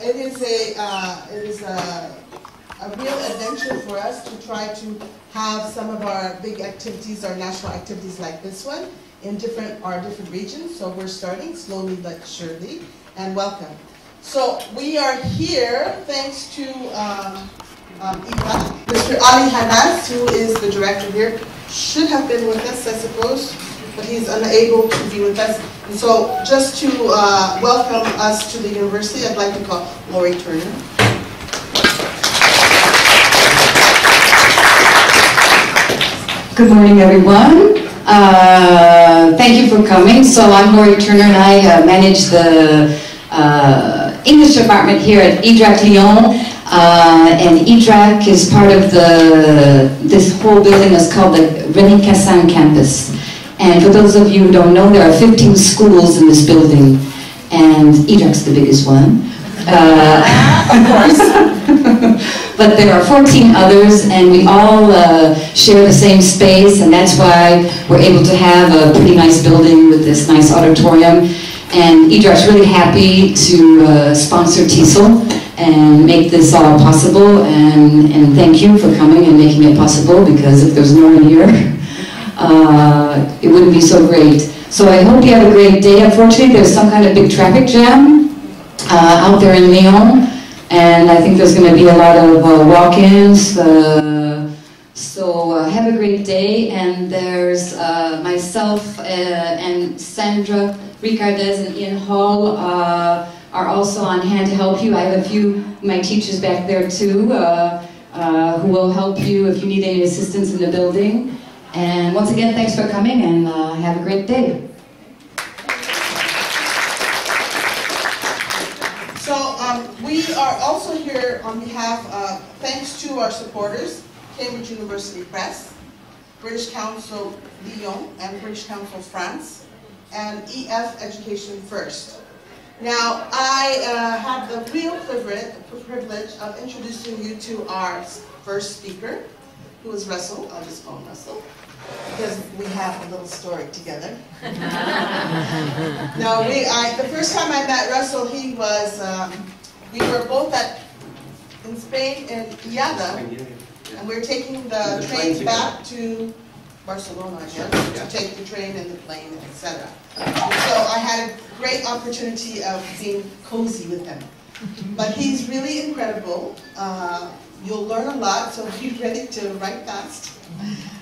it is a real adventure for us to try to have some of our big activities, our national activities like this one, in our different regions. So we're starting slowly but surely, and welcome. So we are here thanks to IDRAC. Mr. Ali Hanas, who is the director here, should have been with us, I suppose, but he's unable to be with us. And so just to welcome us to the university, I'd like to call Lori Turner. Good morning, everyone. Thank you for coming. So I'm Lori Turner, and I manage the English department here at IDRAC Lyon. And IDRAC is part of this whole building is called the René Cassin campus. And for those of you who don't know, there are 15 schools in this building, and IDRAC's the biggest one. Of course. But there are 14 others, and we all share the same space, and that's why we're able to have a pretty nice building with this nice auditorium. And IDRAC's really happy to sponsor TESOL and make this all possible, and thank you for coming and making it possible, because if there's no one here, it wouldn't be so great. So I hope you have a great day. Unfortunately, there's some kind of big traffic jam out there in Lyon, and I think there's going to be a lot of walk-ins. So have a great day. And there's myself and Sandra Ricardez and Ian Hall are also on hand to help you. I have a few of my teachers back there too who will help you if you need any assistance in the building. And once again, thanks for coming, and have a great day. So we are also here on behalf of, thanks to our supporters, Cambridge University Press, British Council Lyon, and British Council France, and EF Education First. Now, I have the real privilege of introducing you to our first speaker, who is Russell. I'll just call him Russell, because we have a little story together. Now, the first time I met Russell, he was, we were both in Spain, in Iada, and we were taking the trains back to Barcelona, to take the train and the plane, etc. So I had a great opportunity of being cozy with him. But he's really incredible. You'll learn a lot, so be ready to write fast.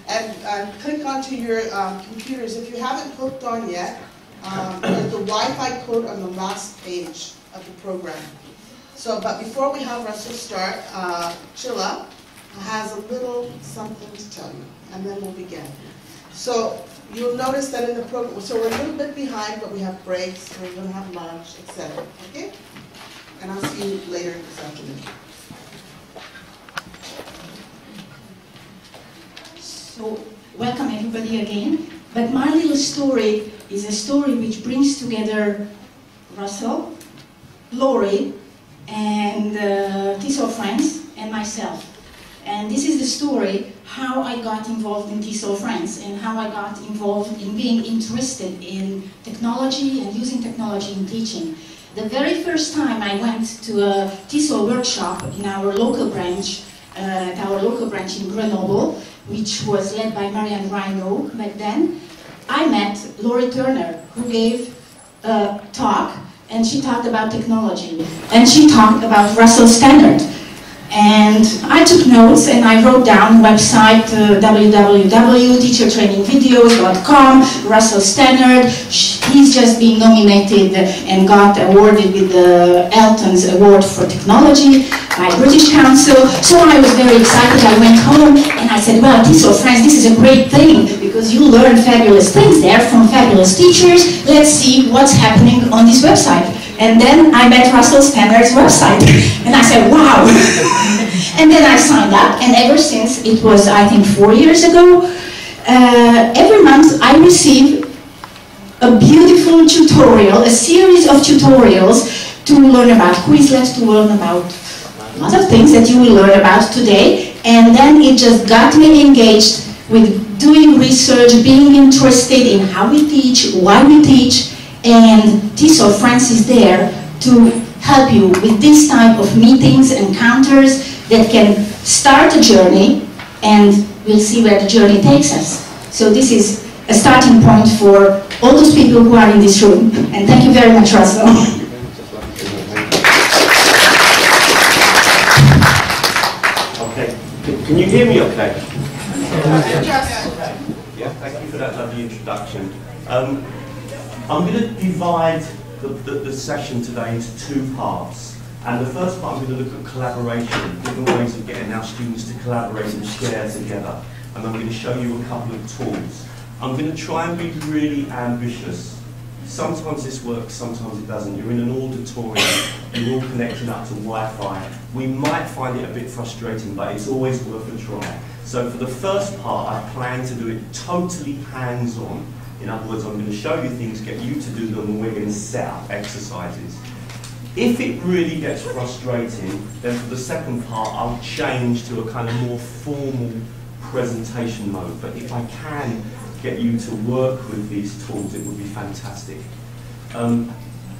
And click onto your computers. If you haven't hooked on yet, there's the Wi-Fi code on the last page of the program. So, but before we have Russell start, Chilla has a little something to tell you, and then we'll begin. So you'll notice that in the program, so we're a little bit behind, but we have breaks, we're going to have lunch, etc. Okay? And I'll see you later this afternoon. So, welcome everybody again. But my little story is a story which brings together Russell, Lori, and TESOL France, and myself. And this is the story how I got involved in TESOL France and how I got involved in being interested in technology and using technology in teaching. The very first time I went to a TESOL workshop in our local branch, in Grenoble, which was led by Marianne Rhino back then, I met Lori Turner, who gave a talk, and she talked about technology, and she talked about Russell Stannard. And I took notes and I wrote down website www.teachertrainingvideos.com, Russell Stannard. He's just been nominated and got awarded with the Elton's Award for Technology by British Council. So I was very excited. I went home and I said, well, TESOL France, this is a great thing because you learn fabulous things there from fabulous teachers. Let's see what's happening on this website. And then I met Russell Stannard's website, and I said, wow. And then I signed up, and ever since, it was, I think, 4 years ago, every month I receive a beautiful tutorial, a series of tutorials to learn about Quizlet, to learn about a lot of things that you will learn about today. And then it just got me engaged with doing research, being interested in how we teach, why we teach, and TESOL France is there to help you with this type of meetings, encounters that can start a journey, and we'll see where the journey takes us. So this is a starting point for all those people who are in this room. And thank you very much, Russell. Okay, can you hear me okay? Yeah, thank you for that lovely introduction. I'm going to divide the session today into two parts. And the first part, I'm going to look at collaboration, different ways of getting our students to collaborate and share together. And I'm going to show you a couple of tools. I'm going to try and be really ambitious. Sometimes this works, sometimes it doesn't. You're in an auditorium, you're all connected up to Wi-Fi. We might find it a bit frustrating, but it's always worth a try. So for the first part, I plan to do it totally hands-on. In other words, I'm going to show you things, get you to do them, and we're going to set up exercises. If it really gets frustrating, then for the second part, I'll change to a kind of more formal presentation mode. But if I can get you to work with these tools, it would be fantastic.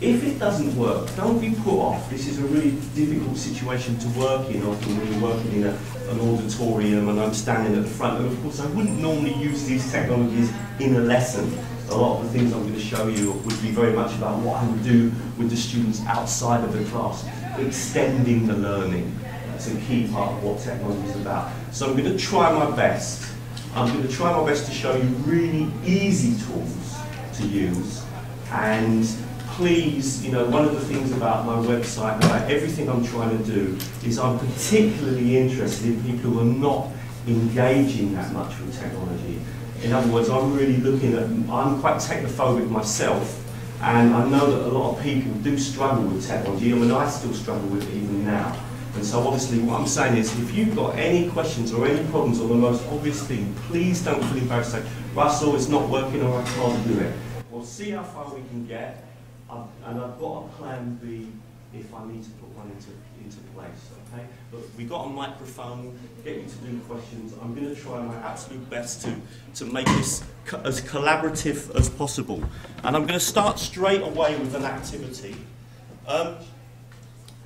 If it doesn't work, don't be put off. This is a really difficult situation to work in, often when you're working in an auditorium and I'm standing at the front. And of course, I wouldn't normally use these technologies in a lesson. A lot of the things I'm going to show you would be very much about what I would do with the students outside of the class, extending the learning. That's a key part of what technology is about. So I'm going to try my best. I'm going to try my best to show you really easy tools to use. And please, you know, one of the things about my website, about everything I'm trying to do, is I'm particularly interested in people who are not engaging that much with technology. In other words, I'm really looking at, I'm quite technophobic myself, and I know that a lot of people do struggle with technology. I mean, I still struggle with it even now. And so obviously what I'm saying is, if you've got any questions or any problems on the most obvious thing, please don't feel embarrassed to say, Russell, it's not working or I can't do it. We'll see how far we can get, and I've got a plan B if I need to put one into place, okay? But we got a microphone, get you to do questions. I'm going to try my absolute best to make this as collaborative as possible. And I'm going to start straight away with an activity.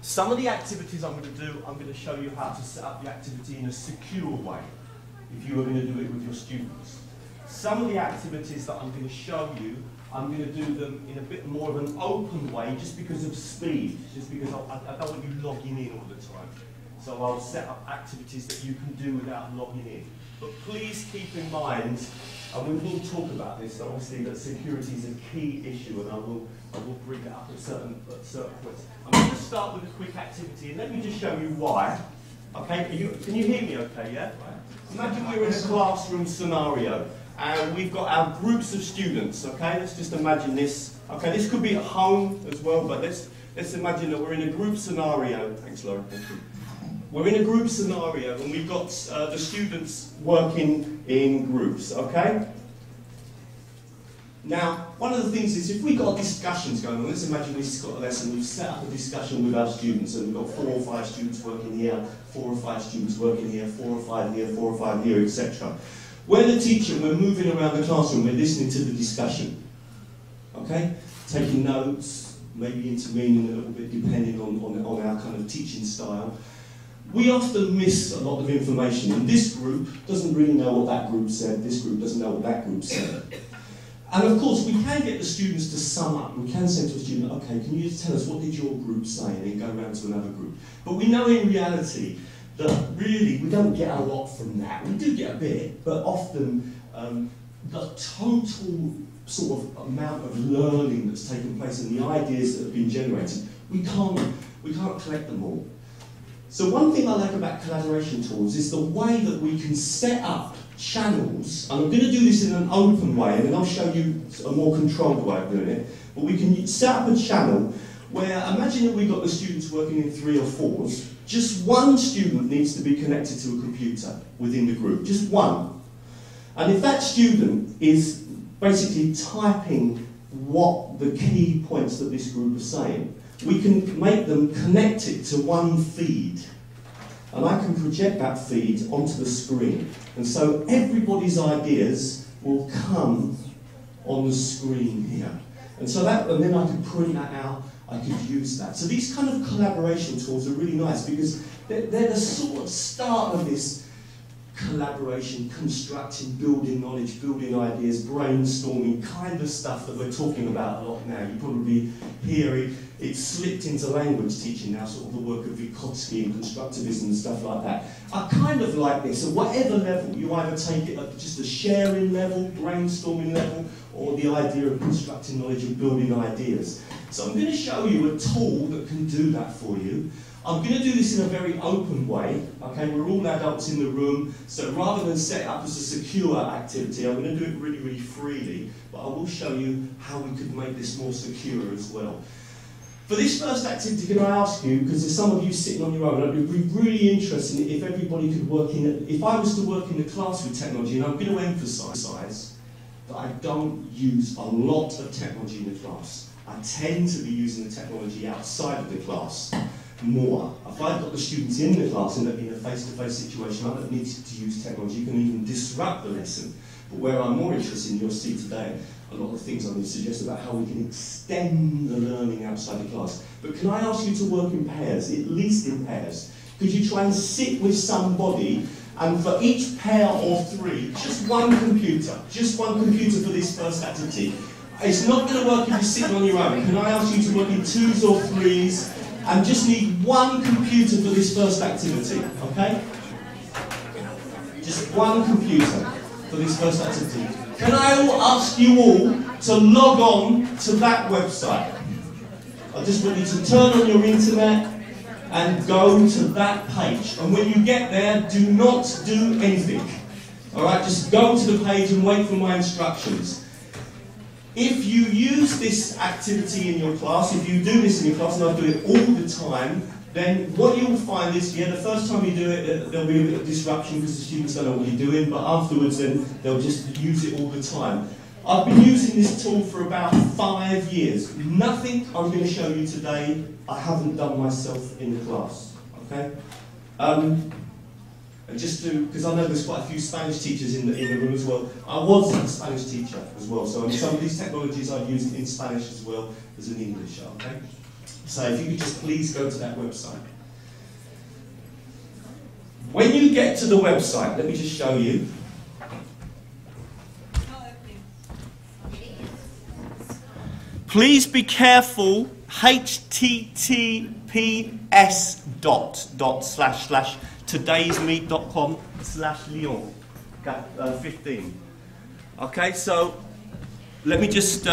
Some of the activities I'm going to do, I'm going to show you how to set up the activity in a secure way, if you were going to do it with your students. Some of the activities that I'm going to show you, I'm going to do them in a bit more of an open way, just because of speed, just because I don't want you logging in all the time. So I'll set up activities that you can do without logging in. But please keep in mind, and we will talk about this, obviously, that security is a key issue, and I will bring it up at certain points. I'm going to start with a quick activity, and let me just show you why. Okay, can you hear me okay, yeah? Imagine we're in a classroom scenario, and we've got our groups of students, okay? Let's just imagine this. Okay, this could be at home as well, but let's imagine that we're in a group scenario. Thanks, Laura. Thank you. We're in a group scenario, and we've got the students working in groups, okay? Now, one of the things is, if we've got discussions going on, let's imagine we've got a lesson, we've set up a discussion with our students, and we've got 4 or 5 students working here, 4 or 5 students working here, 4 or 5 here, 4 or 5 here, etc. We're the teacher, we're moving around the classroom, we're listening to the discussion, okay? Taking notes, maybe intervening a little bit depending on our kind of teaching style. We often miss a lot of information, and this group doesn't really know what that group said, this group doesn't know what that group said. And of course, we can get the students to sum up. We can say to a student, okay, can you just tell us, what did your group say? And then go around to another group. But we know in reality that really we don't get a lot from that. We do get a bit, but often the total sort of amount of learning that's taken place and the ideas that have been generated, we can't collect them all. So one thing I like about collaboration tools is the way that we can set up channels, and I'm going to do this in an open way, and then I'll show you a more controlled way of doing it, but we can set up a channel where, imagine that we've got the students working in 3 or 4s, just one student needs to be connected to a computer within the group, just one. And if that student is basically typing what the key points that this group is saying, we can make them connect it to one feed. And I can project that feed onto the screen. And so everybody's ideas will come on the screen here. And so and then I can print that out, I could use that. So these kind of collaboration tools are really nice because they're the sort of start of this collaboration, constructing, building knowledge, building ideas, brainstorming, kind of stuff that we're talking about a lot now. You probably hear it's slipped into language teaching now, sort of the work of Vygotsky and constructivism and stuff like that. I kind of like this. At whatever level, you either take it at just a sharing level, brainstorming level, or the idea of constructing knowledge and building ideas. So I'm going to show you a tool that can do that for you. I'm going to do this in a very open way, okay? We're all adults in the room, so rather than set it up as a secure activity, I'm going to do it really, really freely, but I will show you how we could make this more secure as well. For this first activity, can I ask you, because there's some of you sitting on your own, I'd be really interested if everybody could work in, if I was to work in the class with technology, and I'm going to emphasise that I don't use a lot of technology in the class. I tend to be using the technology outside of the class more. If I've got the students in the class in a face-to-face situation, I don't need to use technology. You can even disrupt the lesson. But where I'm more interested in, you'll see today, a lot of things I'm going to suggest about how we can extend the learning outside the class. But can I ask you to work in pairs, at least in pairs? Could you try and sit with somebody, and for each pair of three, just one computer for this first activity. It's not going to work if you're sitting on your own. Can I ask you to work in twos or threes, and just need one computer for this first activity, okay? Just one computer for this first activity. Can I ask you all to log on to that website? I just want you to turn on your internet and go to that page. And when you get there, do not do anything. All right, just go to the page and wait for my instructions. If you use this activity in your class, if you do this in your class, and I do it all the time, then what you'll find is, the first time you do it, there'll be a bit of disruption because the students don't know what you're doing, but afterwards then they'll just use it all the time. I've been using this tool for about 5 years. Nothing I'm going to show you today I haven't done myself in the class, okay? And just to, because I know there's quite a few Spanish teachers in the room as well. I was a Spanish teacher as well, so some of these technologies I've used in Spanish as well as in English, okay? So if you could just please go to that website. When you get to the website, let me just show you. Please be careful, https://todaysmeet.com/Lyon 15. Okay, so let me just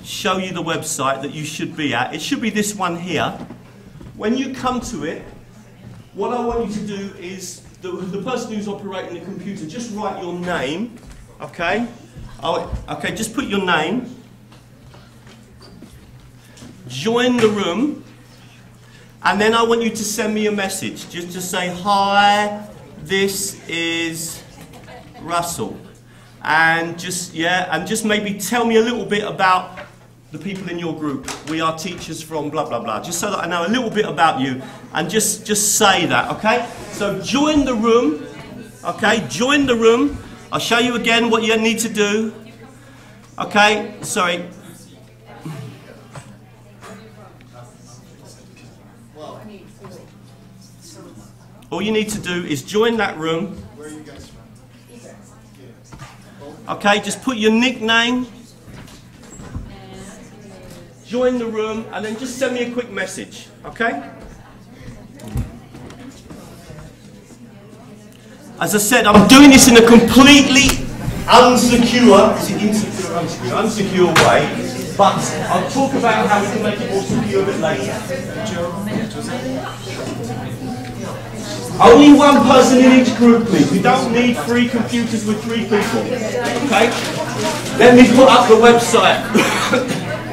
show you the website that you should be at. It should be this one here. When you come to it, what I want you to do is, the person who's operating the computer, just write your name, okay? Okay, just put your name. Join the room. And then I want you to send me a message. Just to say, hi, this is Russell. And just maybe tell me a little bit about the people in your group. We are teachers from blah, blah, blah. Just so that I know a little bit about you. And just say that, okay? So join the room, okay? Join the room. I'll show you again what you need to do. Okay, sorry. All you need to do is join that room. Where are you guys from? Okay, just put your nickname. Join the room, and then just send me a quick message, okay? As I said, I'm doing this in a completely unsecure way, but I'll talk about how we can make it more secure a bit later. Only one person in each group, please. We don't need 3 computers with 3 people. Okay? Let me put up the website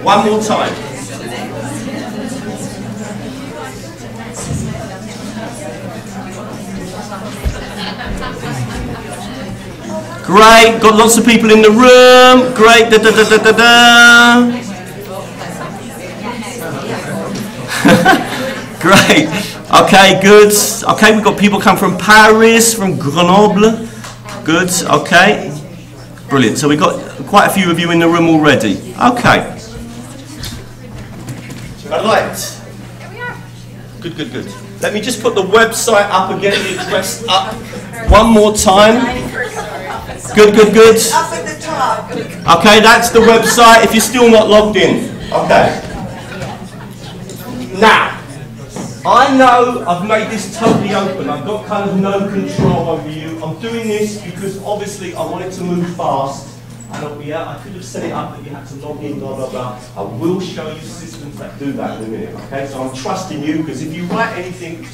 one more time. Great, got lots of people in the room. Great, Great. Okay, good. Okay, we've got people come from Paris, from Grenoble. Good, okay. Brilliant. So we've got quite a few of you in the room already. Okay. All right. Good, good, good. Let me just put the website up again, the address up one more time. Good, good, good. Up at the top. Okay, that's the website if you're still not logged in. Okay. Now, I know I've made this totally open. I've got kind of no control over you. I'm doing this because obviously I want it to move fast. And I could have set it up that you had to log in, blah, blah, blah. I will show you systems that do that in a minute, okay? So I'm trusting you, because if you write anything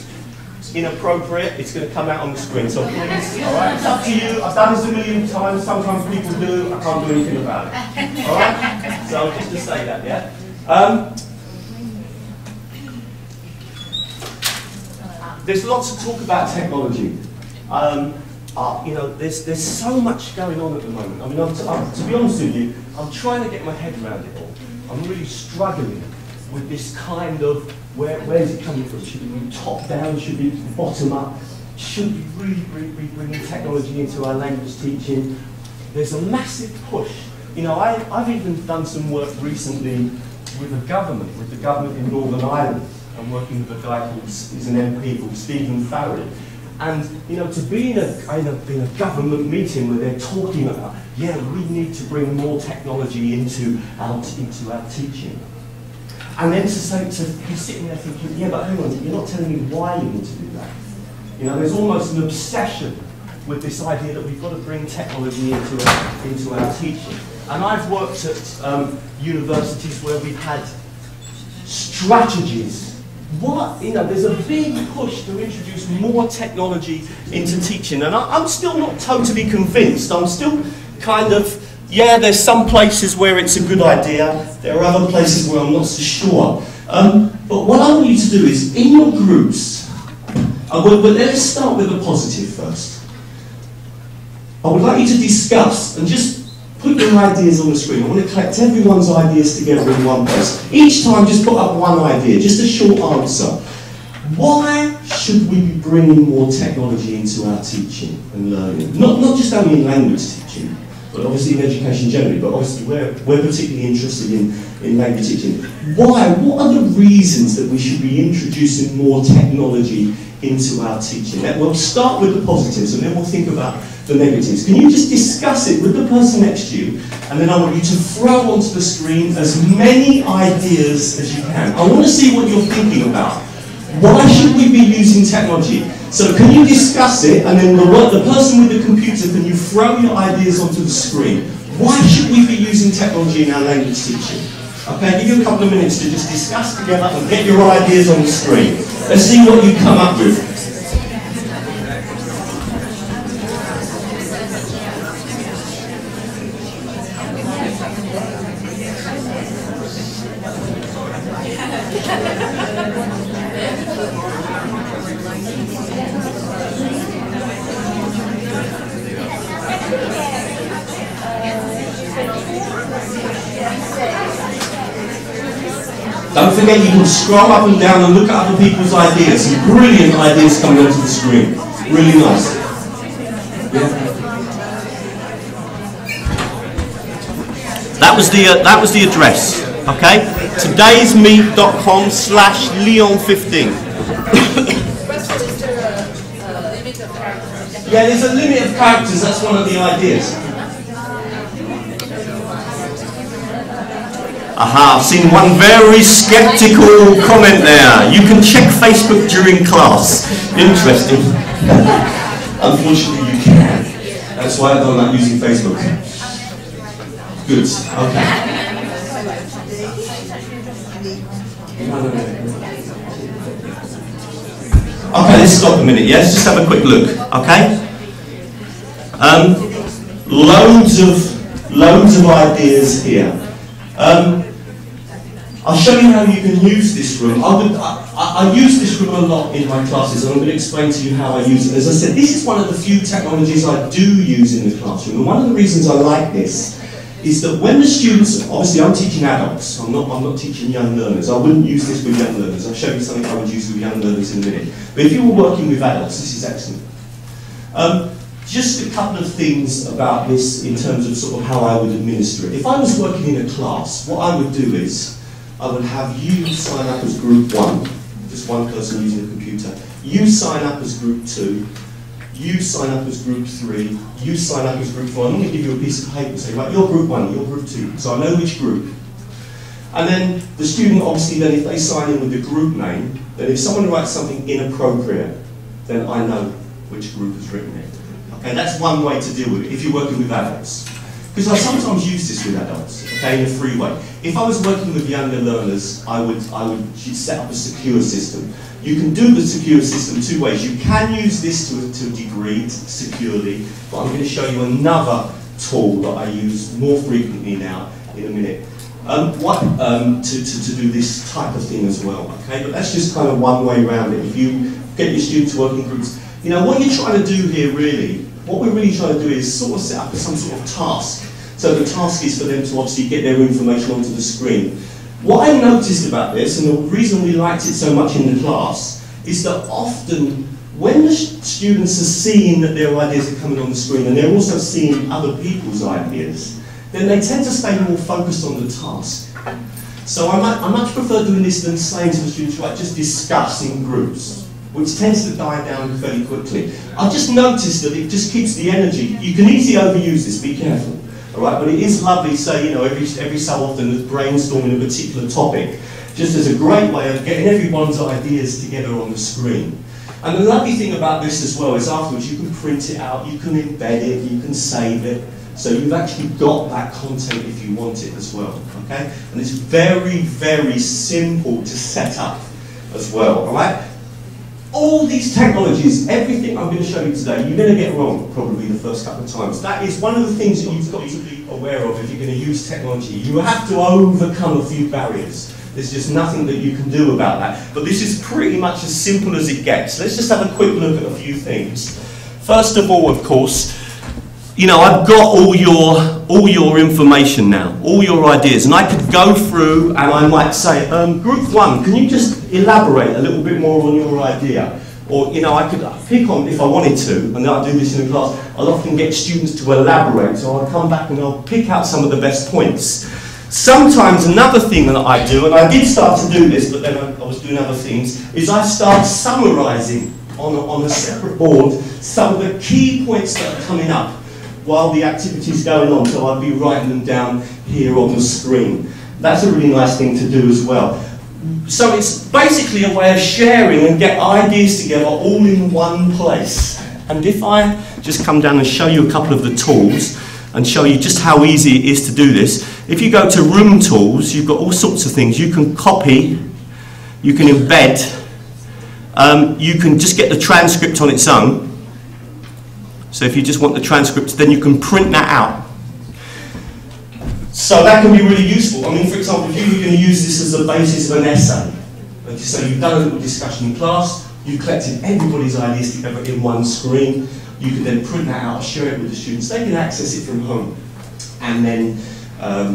inappropriate, it's going to come out on the screen. So please, all right? It's up to you. I've done this a million times. Sometimes people do. I can't do anything about it. All right? So just to say that, yeah? There's lots to talk about technology. You know, there's so much going on at the moment. I mean, to be honest with you, I'm trying to get my head around it all. I'm really struggling with this kind of, where is it coming from? Should it be top down? Should it be bottom up? Should we really be bringing technology into our language teaching? There's a massive push. You know, I've even done some work recently with the government in Northern Ireland. I'm working with a guy he's an MP called Stephen Farrell. And, you know, to be in a government meeting where they're talking about, yeah, we need to bring more technology into our teaching. And then to be sitting there thinking, yeah, but hang on, you're not telling me why you need to do that. You know, there's almost an obsession with this idea that we've got to bring technology into our teaching. And I've worked at universities where we've had strategies. You know, there's a big push to introduce more technology into teaching, and I'm still not totally convinced. I'm still kind of, yeah, there's some places where it's a good idea, there are other places where I'm not so sure. But what I want you to do is, in your groups, let's start with the positive first. I would like you to discuss and just put your ideas on the screen. I want to collect everyone's ideas together in one place. Each time, just put up one idea, just a short answer. Why should we be bringing more technology into our teaching and learning? Not just only in language teaching, but obviously in education generally, but obviously we're particularly interested in language teaching. Why? What are the reasons that we should be introducing more technology into our teaching? We'll start with the positives and then we'll think about the negatives. Can you just discuss it with the person next to you, and then I want you to throw onto the screen as many ideas as you can. I want to see what you're thinking about. Why should we be using technology? So can you discuss it, and then the person with the computer, can you throw your ideas onto the screen? Why should we be using technology in our language teaching? Okay, I'll give you a couple of minutes to just discuss together and get your ideas on the screen. Let's see what you come up with. Don't forget, you can scroll up and down and look at other people's ideas. Some brilliant ideas coming onto the screen. Really nice. Yeah. That was the address. Okay. todaysmeet.com/Lyon15. Yeah, there's a limit of characters. That's one of the ideas. Aha, I've seen one very sceptical comment there. You can check Facebook during class. Interesting. Unfortunately, you can. That's why I don't like using Facebook. Good, okay. Okay, let's stop a minute, yeah? Let's just have a quick look, okay? Loads of ideas here. I'll show you how you can use this room. I use this room a lot in my classes, and I'm going to explain to you how I use it. As I said, this is one of the few technologies I do use in the classroom, and one of the reasons I like this is that when the students, obviously I'm teaching adults, I'm not teaching young learners. I wouldn't use this with young learners. I'll show you something I would use with young learners in a minute. But if you were working with adults, this is excellent. Just a couple of things about this in terms of sort of how I would administer it. If I was working in a class, what I would do is, I would have you sign up as group 1, just one person using a computer. You sign up as group 2. You sign up as group 3. You sign up as group 4. I'm going to give you a piece of paper and say, right, you're group 1, you're group 2. So I know which group. And then the student, obviously, then if they sign in with the group name, then if someone writes something inappropriate, then I know which group has written it. Okay, that's one way to deal with it if you're working with adults. Because I sometimes use this with adults, okay, in a free way. If I was working with younger learners, I would set up a secure system. You can do the secure system 2 ways. You can use this to a degree securely, but I'm going to show you another tool that I use more frequently now in a minute. To do this type of thing as well, okay? But that's just kind of one way around it. If you get your students to work in groups, you know, what you're trying to do here really, what we're really trying to do is sort of set up some sort of task. So the task is for them to obviously get their information onto the screen. What I noticed about this, and the reason we liked it so much in the class, is that often when the students are seeing that their ideas are coming on the screen and they're also seeing other people's ideas, then they tend to stay more focused on the task. So I much prefer doing this than saying to the students, right, just discuss in groups, which tends to die down fairly quickly. I just noticed that it just keeps the energy. You can easily overuse this, be careful. All right, but it is lovely, say, you know, every so often there's brainstorming a particular topic, just as a great way of getting everyone's ideas together on the screen. And the lovely thing about this as well is afterwards you can print it out, you can embed it, you can save it. So you've actually got that content if you want it as well, okay? And it's very, very simple to set up as well, all right? All these technologies, everything I'm going to show you today, you're going to get wrong probably the first couple of times. That is one of the things that you've got to be aware of if you're going to use technology. You have to overcome a few barriers. There's just nothing that you can do about that. But this is pretty much as simple as it gets. Let's just have a quick look at a few things. First of all, of course, you know, I've got all your information now, all your ideas, and I could go through and I might say, group 1, can you just elaborate a little bit more on your idea? Or, you know, I could pick on, if I wanted to, and I'll do this in the class, I'll often get students to elaborate, so I'll come back and I'll pick out some of the best points. Sometimes another thing that I do, and I did start to do this, but then I was doing other things, is I start summarising on a separate board some of the key points that are coming up while the activity's going on, so I'll be writing them down here on the screen. That's a really nice thing to do as well. So it's basically a way of sharing and get ideas together all in one place. And if I just come down and show you a couple of the tools and show you just how easy it is to do this, if you go to Room Tools, you've got all sorts of things. You can copy, you can embed, you can just get the transcript on its own. So if you just want the transcript, then you can print that out. So that can be really useful. I mean, for example, if you were going to use this as the basis of an essay, like, so you've done a little discussion in class, you've collected everybody's ideas together in one screen, you can then print that out, share it with the students. They can access it from home, and then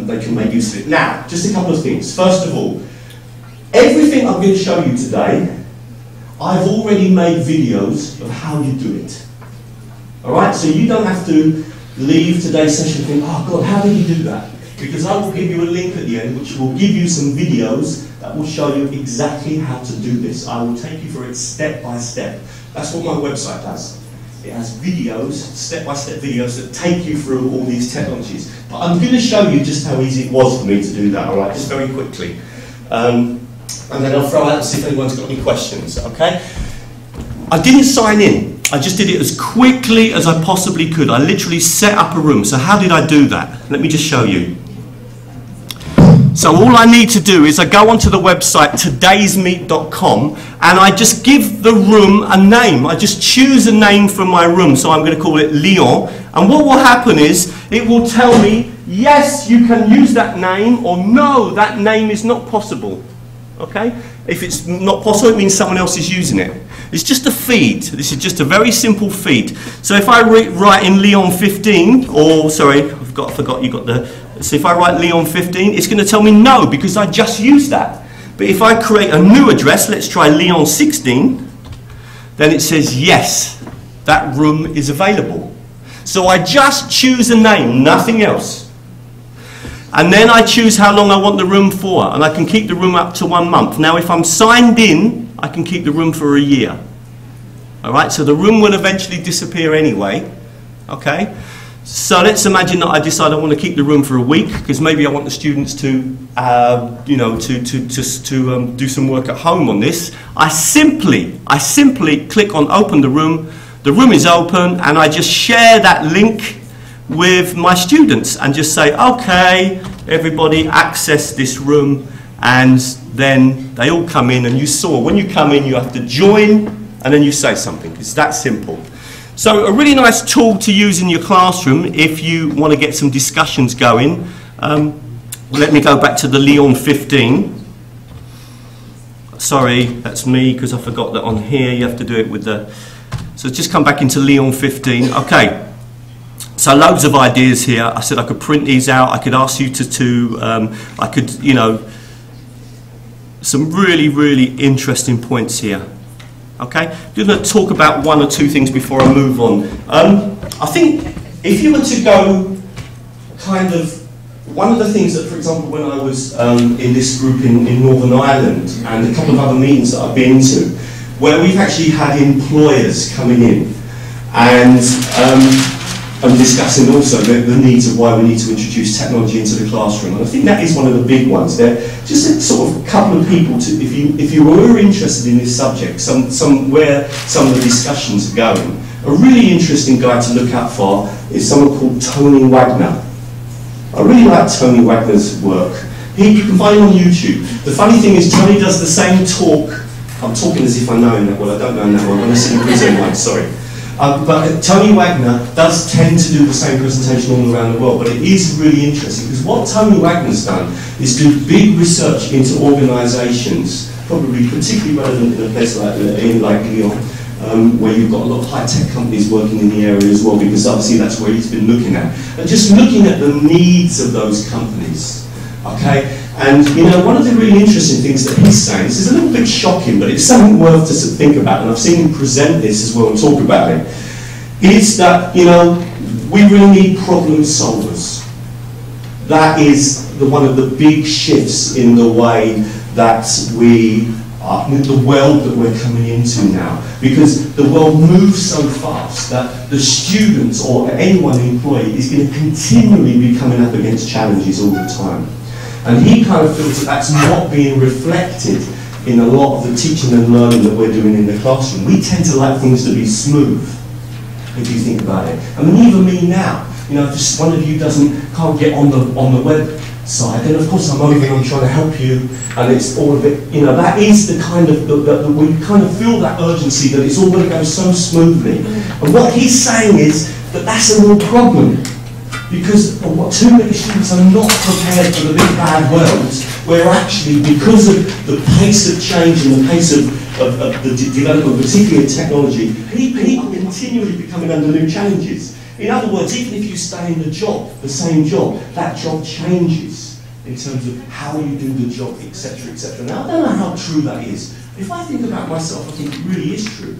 they can make use of it. Now, just a couple of things. First of all, everything I'm going to show you today, I've already made videos of how you do it. All right, so you don't have to leave today's session thinking, oh God, how did you do that? Because I will give you a link at the end which will give you some videos that will show you exactly how to do this. I will take you through it step by step. That's what my website does. It has videos, step-by-step videos that take you through all these technologies. But I'm going to show you just how easy it was for me to do that, all right, just very quickly. And then I'll throw out and see if anyone's got any questions, okay? I didn't sign in. I just did it as quickly as I possibly could. I literally set up a room. So how did I do that? Let me just show you. So all I need to do is I go onto the website todaysmeet.com and I just give the room a name. I just choose a name from my room. So I'm going to call it Lyon. And what will happen is it will tell me, yes, you can use that name, or no, that name is not possible. Okay? If it's not possible, it means someone else is using it. It's just a feed. This is just a very simple feed. So if I write in Lyon 15, or sorry, I forgot you got the. So if I write Lyon 15, it's going to tell me no because I just used that. But if I create a new address, let's try Lyon 16, then it says yes, that room is available. So I just choose a name, nothing else. And then I choose how long I want the room for, and I can keep the room up to 1 month. Now, if I'm signed in, I can keep the room for a year. All right, so the room will eventually disappear anyway. Okay, so let's imagine that I decide I want to keep the room for a week, because maybe I want the students to, you know, to do some work at home on this. I simply click on open the room. The room is open, and I just share that link with my students and just say, okay, everybody access this room, and then they all come in, and you saw when you come in you have to join and then you say something. It's that simple. So a really nice tool to use in your classroom if you want to get some discussions going. Let me go back to the Lyon 15. Sorry, that's me, because I forgot that on here you have to do it with the... So just come back into Lyon 15. Okay. So loads of ideas here. I said I could print these out. I could ask you I could, you know, some really, really interesting points here. Okay, I'm going to talk about one or two things before I move on. I think if you were to go kind of, one of the things that, for example, when I was in this group in Northern Ireland, and a couple of other meetings that I've been to, where we've actually had employers coming in and discussing also the needs of why we need to introduce technology into the classroom. And I think that is one of the big ones. There, just a sort of couple of people, if you were interested in this subject, where some of the discussions are going. A really interesting guy to look out for is someone called Tony Wagner. I really like Tony Wagner's work. You can find him on YouTube. The funny thing is, Tony does the same talk. I'm talking as if I know him that well. I don't know him that well. I'm going to see the prison one, sorry. But Tony Wagner does tend to do the same presentation all around the world, but it is really interesting because what Tony Wagner's done is do big research into organisations, probably particularly relevant in a place like Lyon, where you've got a lot of high-tech companies working in the area as well, because obviously that's where he's been looking at. And just looking at the needs of those companies, okay? And, you know, one of the really interesting things that he's saying, this is a little bit shocking, but it's something worth to think about, and I've seen him present this as well and talk about it, is that, you know, we really need problem solvers. That is one of the big shifts in the way that the world that we're coming into now, because the world moves so fast that the students or anyone employed is going to continually be coming up against challenges all the time. And he kind of feels that that's not being reflected in a lot of the teaching and learning that we're doing in the classroom. We tend to like things to be smooth, if you think about it. I mean, even me now, you know, if just one of you can't get on the website, then of course I'm over and I'm trying to help you, and it's all of it, you know, that is the kind of, we kind of feel that urgency that it's all going to go so smoothly. And what he's saying is that that's a real problem. Because too many students are not prepared for the big bad world, where actually, because of the pace of change and the pace of the development, particularly of technology, people are continually becoming under new challenges. In other words, even if you stay in the job, the same job, that job changes in terms of how you do the job, etc., etc. Now, I don't know how true that is. If I think about myself, I think it really is true.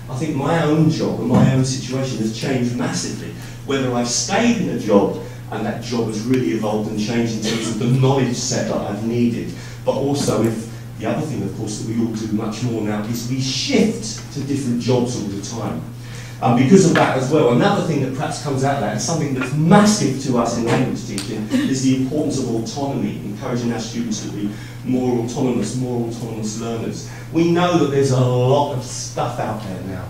I think my own job and my own situation has changed massively. Whether I've stayed in a job and that job has really evolved and changed in terms of the knowledge set that I've needed, but also if the other thing, of course, that we all do much more now is we shift to different jobs all the time. Because of that as well, another thing that perhaps comes out of that, and something that's massive to us in language teaching, is the importance of autonomy, encouraging our students to be more autonomous learners. We know that there's a lot of stuff out there now.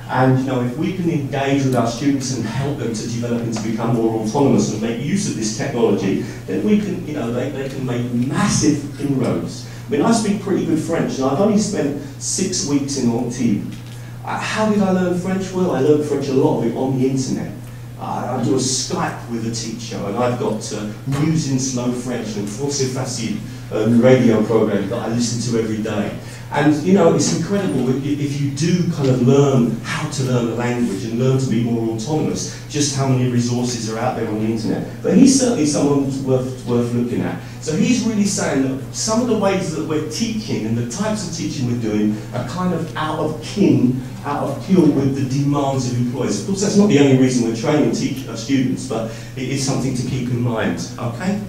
And, you know, if we can engage with our students and help them to develop and to become more autonomous and make use of this technology, then we can, you know, they can make massive inroads. I mean, I speak pretty good French, and I've only spent 6 weeks in Antibes. How did I learn French? Well, I learned French a lot of it on the internet. I do a Skype with a teacher, and I've got News in Slow French and Français Facile, a radio program that I listen to every day. And you know, it's incredible if you do kind of learn how to learn the language and learn to be more autonomous, just how many resources are out there on the internet. But he's certainly someone worth looking at. So he's really saying that some of the ways that we're teaching and the types of teaching we're doing are kind of out of kill with the demands of employers. Of course, that's not the only reason we're training students, but it is something to keep in mind, okay?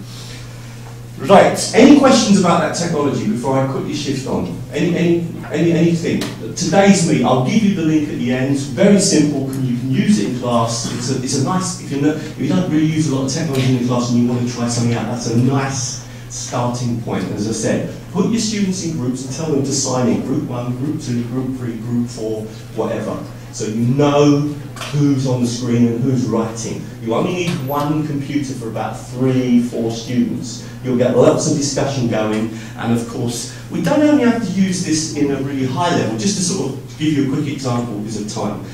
Right, any questions about that technology before I quickly shift on? Anything? Today's meet, I'll give you the link at the end. It's very simple, you can use it in class. It's a nice, if you don't really use a lot of technology in class and you want to try something out, that's a nice starting point, as I said. Put your students in groups and tell them to sign in, group 1, group 2, group 3, group 4, whatever. So you know who's on the screen and who's writing. You only need one computer for about 3-4 students. You'll get lots of discussion going, and of course, we don't only have to use this in a really high level, just to sort of give you a quick example because of time.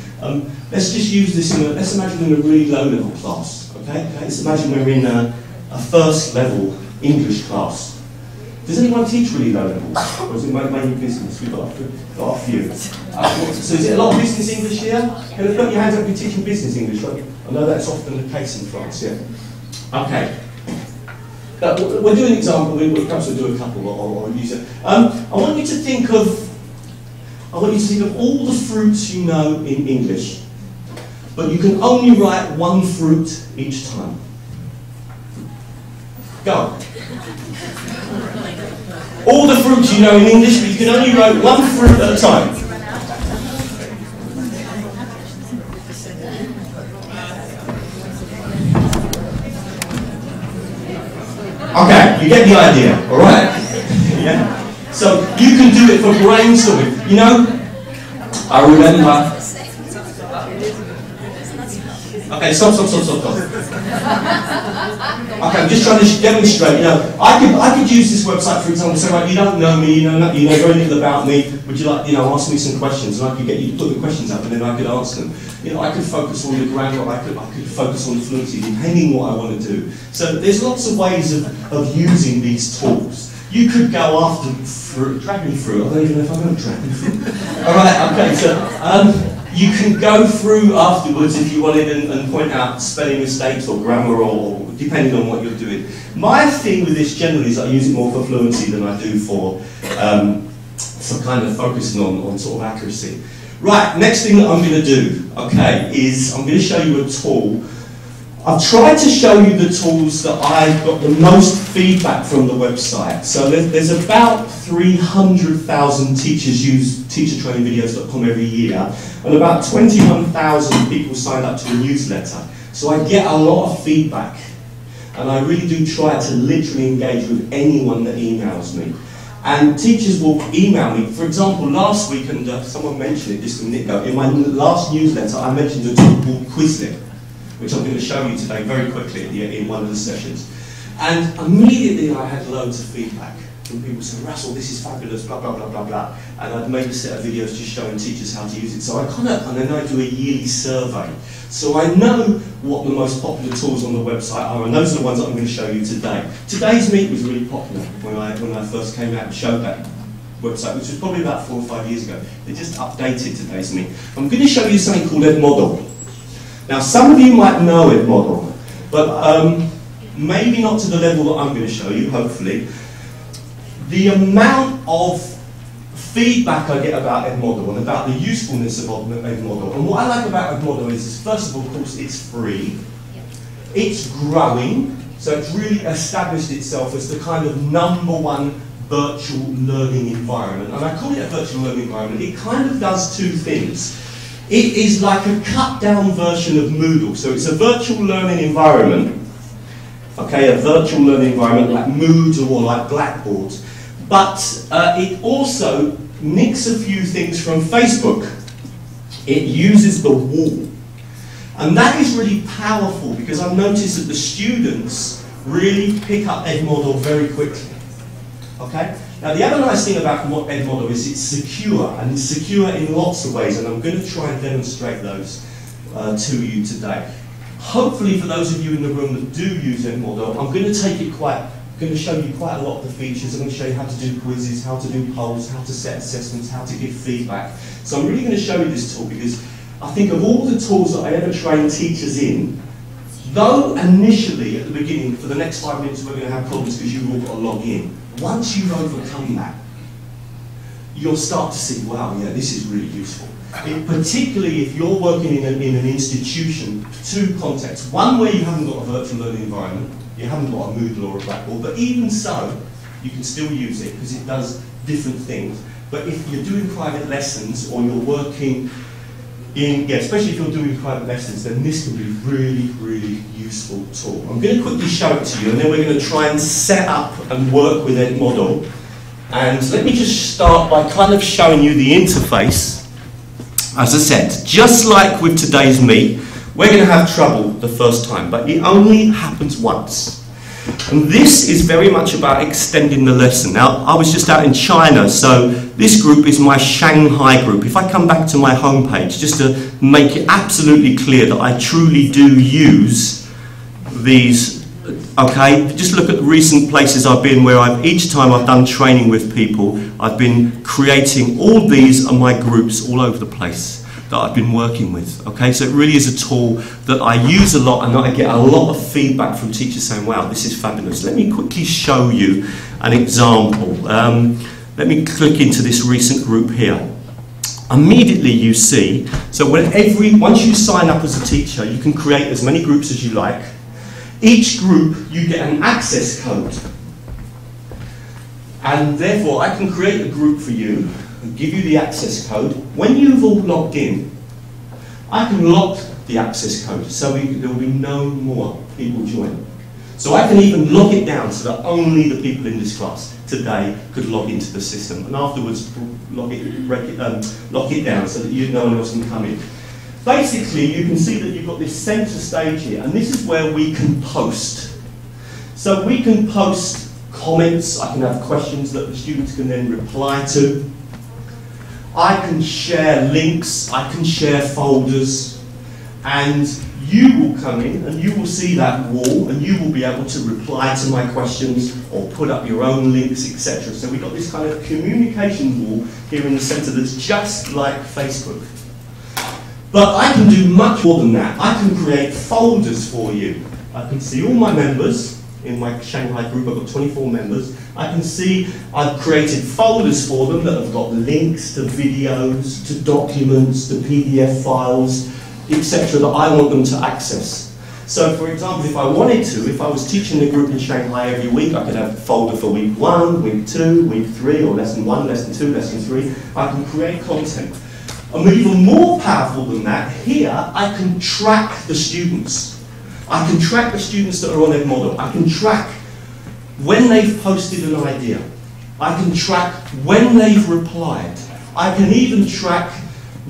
Let's just use this let's imagine in a really low level class, okay? Let's imagine we're in a first level English class. Does anyone teach really low level? Or is it mainly business? We've got a few. So is it a lot of business English here? Can you put your hands up if you're teaching business English? Right? I know that's often the case in France, yeah. Okay. We'll do an example, perhaps we'll do a couple or use it. I want you to think of all the fruits you know in English, but you can only write one fruit each time. Go. All the fruits you know in English, but you can only write one fruit at a time. Okay, you get the idea, all right? Yeah. So you can do it for brainstorming. You know, I remember. Okay, stop. Okay, I'm just trying to demonstrate. You know, I could use this website, for example, say, right, you don't know me, you know very little about me. Would you like, ask me some questions, and I could get you to put the questions up, and then I could answer them. You know, I could focus on the grammar, I could focus on the fluency, depending on what I want to do. So there's lots of ways of using these tools. You could go dragging through. I don't even know if I'm going to drag you through. All right, okay. So you can go through afterwards if you wanted and point out spelling mistakes or grammar or depending on what you're doing. My thing with this generally is I use it more for fluency than I do for kind of focusing on sort of accuracy. Right, next thing that I'm going to do, okay, is I'm going to show you a tool. I've tried to show you the tools that I've got the most feedback from the website. So there's about 300,000 teachers use teachertrainingvideos.com every year, and about 21,000 people sign up to the newsletter. So I get a lot of feedback, and I really do try to literally engage with anyone that emails me. And teachers will email me. For example, last week, and someone mentioned it just a minute ago, in my last newsletter I mentioned a tool called Quizlet, which I'm going to show you today very quickly in one of the sessions. And immediately I had loads of feedback from people saying, Russell, this is fabulous, blah, blah, blah, blah, blah. And I'd made a set of videos just showing teachers how to use it. So and then I do a yearly survey. So I know what the most popular tools on the website are, and those are the ones that I'm going to show you today. Today's Meet was really popular when I first came out and showed that website, which was probably about 4 or 5 years ago. They just updated Today's Meet. I'm going to show you something called Edmodel. Now, some of you might know Edmodel, but maybe not to the level that I'm going to show you, hopefully. The amount of feedback I get about Edmodel and about the usefulness of Edmodel, and what I like about Edmodel is, first of all, of course, it's free. It's growing, so it's really established itself as the kind of #1 virtual learning environment. And I call it a virtual learning environment. It kind of does two things. It is like a cut-down version of Moodle. So it's a virtual learning environment, okay, a virtual learning environment like Moodle or like Blackboard. But it also nicks a few things from Facebook. It uses the wall. And that is really powerful because I've noticed that the students really pick up Edmodel very quickly. Okay? Now the other nice thing about Edmodel is it's secure, and it's secure in lots of ways, and I'm going to try and demonstrate those to you today. Hopefully for those of you in the room that do use Edmodel, I'm going to take it quite going to show you quite a lot of the features. I'm going to show you how to do quizzes, how to do polls, how to set assessments, how to give feedback. So I'm really going to show you this tool because I think of all the tools that I ever train teachers in, though initially at the beginning, for the next 5 minutes we're going to have problems because you've all got to log in. Once you've overcome that, you'll start to see, wow, yeah, this is really useful. Particularly if you're working in an institution, two contexts. One where you haven't got a virtual learning environment, you haven't got a Moodle or a Blackboard, but even so, you can still use it because it does different things. But if you're doing private lessons or you're working in, yeah, especially if you're doing private lessons, then this can be really, really useful tool. I'm going to quickly show it to you and then we're going to try and set up and work with Edmodel. And let me just start by kind of showing you the interface. As I said, just like with today's meet, we're going to have trouble the first time, but it only happens once. And this is very much about extending the lesson. Now, I was just out in China, so this group is my Shanghai group. If I come back to my homepage, just to make it absolutely clear that I truly do use these, okay, just look at the recent places I've been where each time I've done training with people, I've been creating all these are my groups all over the place that I've been working with, okay? So it really is a tool that I use a lot and I get a lot of feedback from teachers saying, wow, this is fabulous. Let me quickly show you an example. Let me click into this recent group here. Immediately you see, so once you sign up as a teacher, you can create as many groups as you like. Each group, you get an access code. And therefore, I can create a group for you and give you the access code. When you've all logged in, I can lock the access code so there will be no more people joining. So I can even lock it down so that only the people in this class today could log into the system. And afterwards, lock it down so that no one else can come in. Basically, you can see that you've got this center stage here, and this is where we can post. So we can post comments, I can have questions that the students can then reply to. I can share links, I can share folders, and you will come in and you will see that wall and you will be able to reply to my questions or put up your own links, etc. So we've got this kind of communication wall here in the center that's just like Facebook. But I can do much more than that. I can create folders for you. I can see all my members in my Shanghai group. I've got 24 members. I can see I've created folders for them that have got links to videos, to documents, to PDF files, etc. that I want them to access. So for example, if I wanted to, if I was teaching a group in Shanghai every week, I could have a folder for week 1, week 2, week 3, or lesson 1, lesson 2, lesson 3. I can create content. And even more powerful than that, here I can track the students. I can track the students that are on Edmodel. I can track when they've posted an idea. I can track when they've replied. I can even track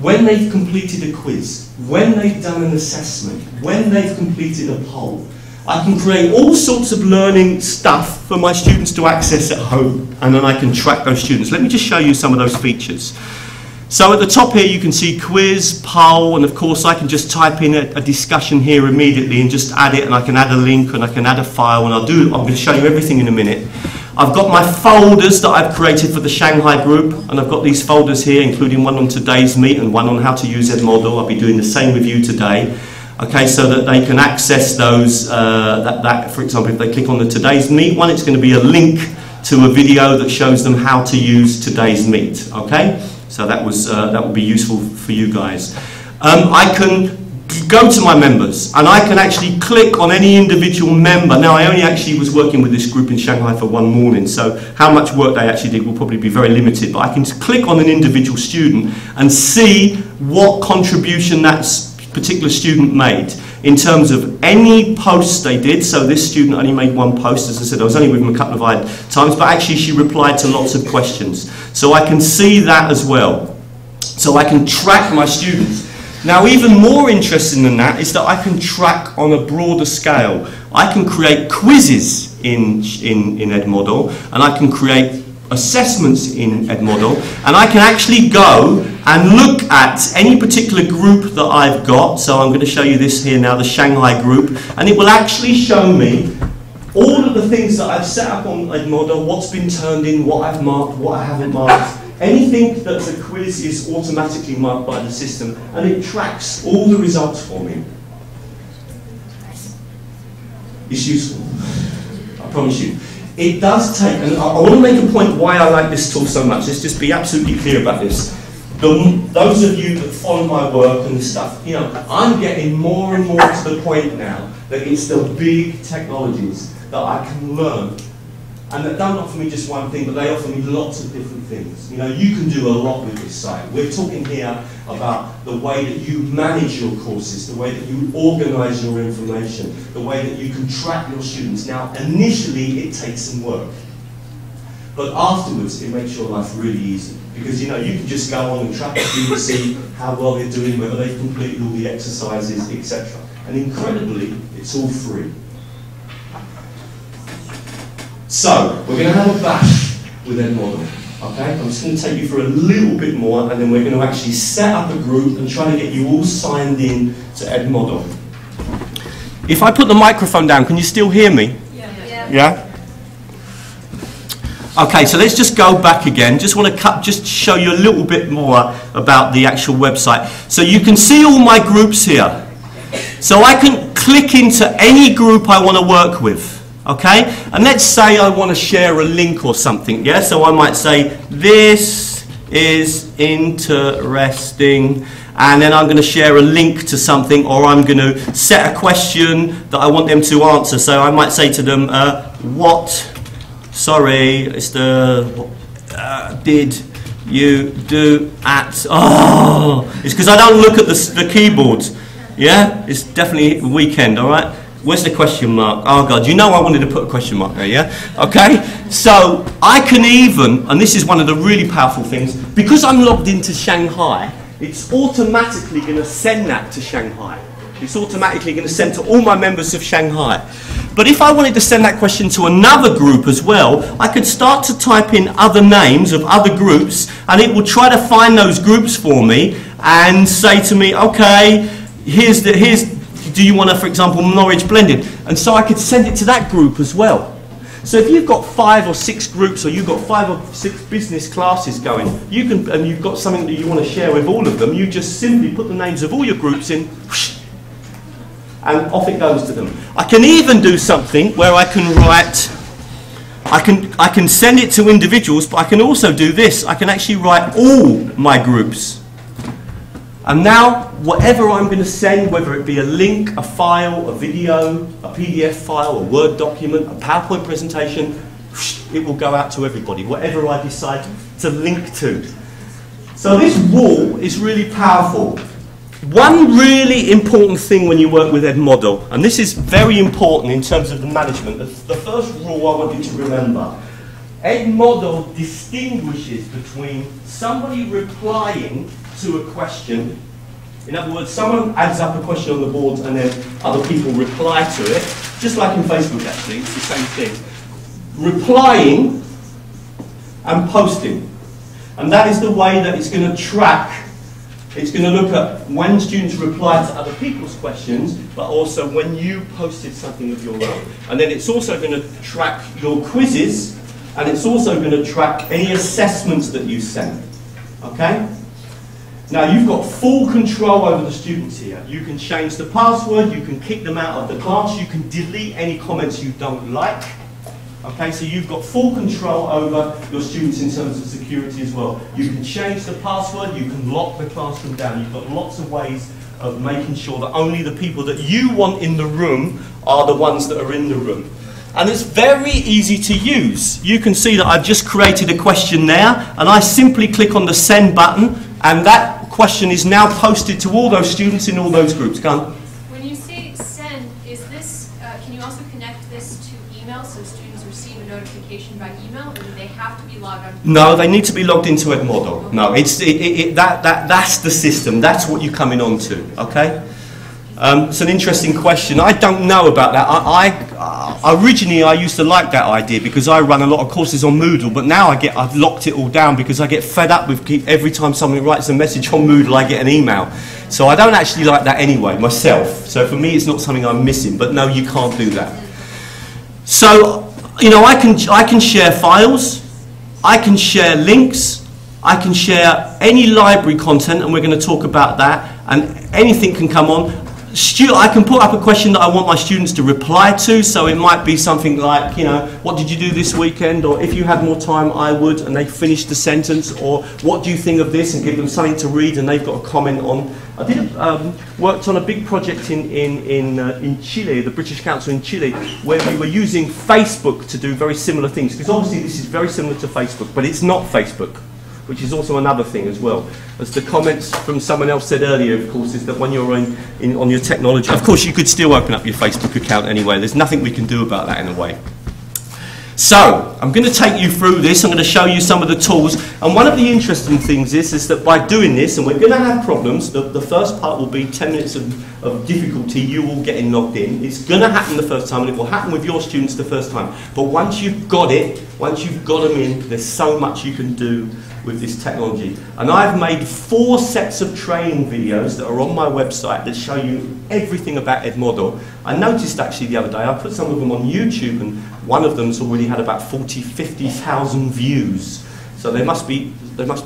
when they've completed a quiz, when they've done an assessment, when they've completed a poll. I can create all sorts of learning stuff for my students to access at home, and then I can track those students. Let me just show you some of those features. So at the top here you can see quiz, poll, and of course I can just type in a discussion here immediately and just add it, and I can add a link and I can add a file, and I'm going to show you everything in a minute. I've got my folders that I've created for the Shanghai group, and I've got these folders here, including one on today's meet and one on how to use Edmodel. I'll be doing the same with you today. Okay, so that they can access those, for example, if they click on the today's meet one, it's going to be a link to a video that shows them how to use today's meet, okay? So that would be useful for you guys. I can go to my members and I can actually click on any individual member. Now I only actually was working with this group in Shanghai for one morning, so how much work they actually did will probably be very limited, but I can click on an individual student and see what contribution that particular student made in terms of any posts they did. So this student only made one post, as I said, I was only with them a couple of times, but actually she replied to lots of questions. So I can see that as well. So I can track my students. Now even more interesting than that is that I can track on a broader scale. I can create quizzes in Edmodel, and I can create assessments in Edmodel, and I can actually go and look at any particular group that I've got. So I'm going to show you this here now, the Shanghai group, and it will actually show me all of the things that I've set up on Edmodo, what's been turned in, what I've marked, what I haven't marked, anything that's a quiz is automatically marked by the system, and it tracks all the results for me. It's useful, I promise you. It does take, and I want to make a point why I like this tool so much. Let's just be absolutely clear about this. Those of you that follow my work and stuff, you know, I'm getting more and more to the point now that it's the big technologies that I can learn, and that don't offer me just one thing, but they offer me lots of different things. You know, you can do a lot with this site. We're talking here about the way that you manage your courses, the way that you organise your information, the way that you can track your students. Now, initially, it takes some work, but afterwards, it makes your life really easy. Because, you know, you can just go on and track the students, see how well they're doing, whether they've completed all the exercises, etc. And incredibly, it's all free. So, we're going to have a bash with Edmodo, okay? I'm just going to take you through a little bit more, and then we're going to actually set up a group and try to get you all signed in to Edmodo. If I put the microphone down, can you still hear me? Yeah? Okay, so let's just go back again. Just want to just show you a little bit more about the actual website. So you can see all my groups here. So I can click into any group I want to work with. Okay? And let's say I want to share a link or something. Yeah? So I might say, this is interesting. And then I'm going to share a link to something, or I'm going to set a question that I want them to answer. So I might say to them, sorry, it's the, did you do at, it's because I don't look at the keyboard, yeah? It's definitely weekend, all right? Where's the question mark? Oh God, you know I wanted to put a question mark there, yeah? Okay, so I can even, and this is one of the really powerful things, because I'm logged into Shanghai, it's automatically going to send that to Shanghai. It's automatically going to send to all my members of Shanghai. But if I wanted to send that question to another group as well, I could start to type in other names of other groups, and it will try to find those groups for me and say to me, okay, do you want to, for example, Norwich Blended? And so I could send it to that group as well. So if you've got 5 or 6 groups, or you've got 5 or 6 business classes going, you can, and you've got something that you want to share with all of them, you just simply put the names of all your groups in, whoosh, and off it goes to them. I can even do something where I can write, I can send it to individuals, but I can also do this. I can actually write all my groups. And now, whatever I'm going to send, whether it be a link, a file, a video, a PDF file, a Word document, a PowerPoint presentation, it will go out to everybody, whatever I decide to link to. So this wall is really powerful. One really important thing when you work with Edmodo, and this is very important in terms of the management, the first rule I want you to remember, Edmodo distinguishes between somebody replying to a question. In other words, someone adds up a question on the board and then other people reply to it, just like in Facebook actually, it's the same thing. Replying and posting. And that is the way that it's going to track. It's going to look at when students reply to other people's questions, but also when you posted something of your own. And then it's also going to track your quizzes, and it's also going to track any assessments that you send. Okay? Now you've got full control over the students here. You can change the password, you can kick them out of the class, you can delete any comments you don't like. Okay, so you've got full control over your students in terms of security as well. You can change the password, you can lock the classroom down. You've got lots of ways of making sure that only the people that you want in the room are the ones that are in the room. And it's very easy to use. You can see that I've just created a question there, and I simply click on the send button, and that question is now posted to all those students in all those groups. Go on. When you say send, is this, can you also connect this to email so students receive a notification by email, or do they have to be logged on? No, they need to be logged into Edmodo. No, that's the system. That's what you're coming on to, okay? It's an interesting question. I don't know about that. Originally, I used to like that idea because I run a lot of courses on Moodle, but now I've locked it all down because I get fed up with every time somebody writes a message on Moodle, I get an email. So I don't actually like that anyway, myself. So for me, it's not something I'm missing, but no, you can't do that. So, you know, I can share files, I can share links, I can share any library content, and we're going to talk about that, and anything can come on. I can put up a question that I want my students to reply to, so it might be something like, you know, what did you do this weekend, or if you had more time I would, and they finish the sentence, or what do you think of this, and give them something to read and they've got a comment on. I worked on a big project in Chile, the British Council in Chile, where we were using Facebook to do very similar things, because obviously this is very similar to Facebook, but it's not Facebook, which is also another thing as well. As the comments from someone else said earlier, of course, is that when you're on your technology, of course you could still open up your Facebook account anyway. There's nothing we can do about that in a way. So, I'm going to take you through this. I'm going to show you some of the tools. And one of the interesting things is that by doing this, and we're going to have problems, the first part will be 10 minutes of difficulty, you all getting logged in. It's going to happen the first time, and it will happen with your students the first time. But once you've got it, once you've got them in, there's so much you can do with this technology. And I've made 4 sets of training videos that are on my website that show you everything about Edmodo. I noticed actually the other day, I put some of them on YouTube, and one of them's already had about 50,000 views. So they must be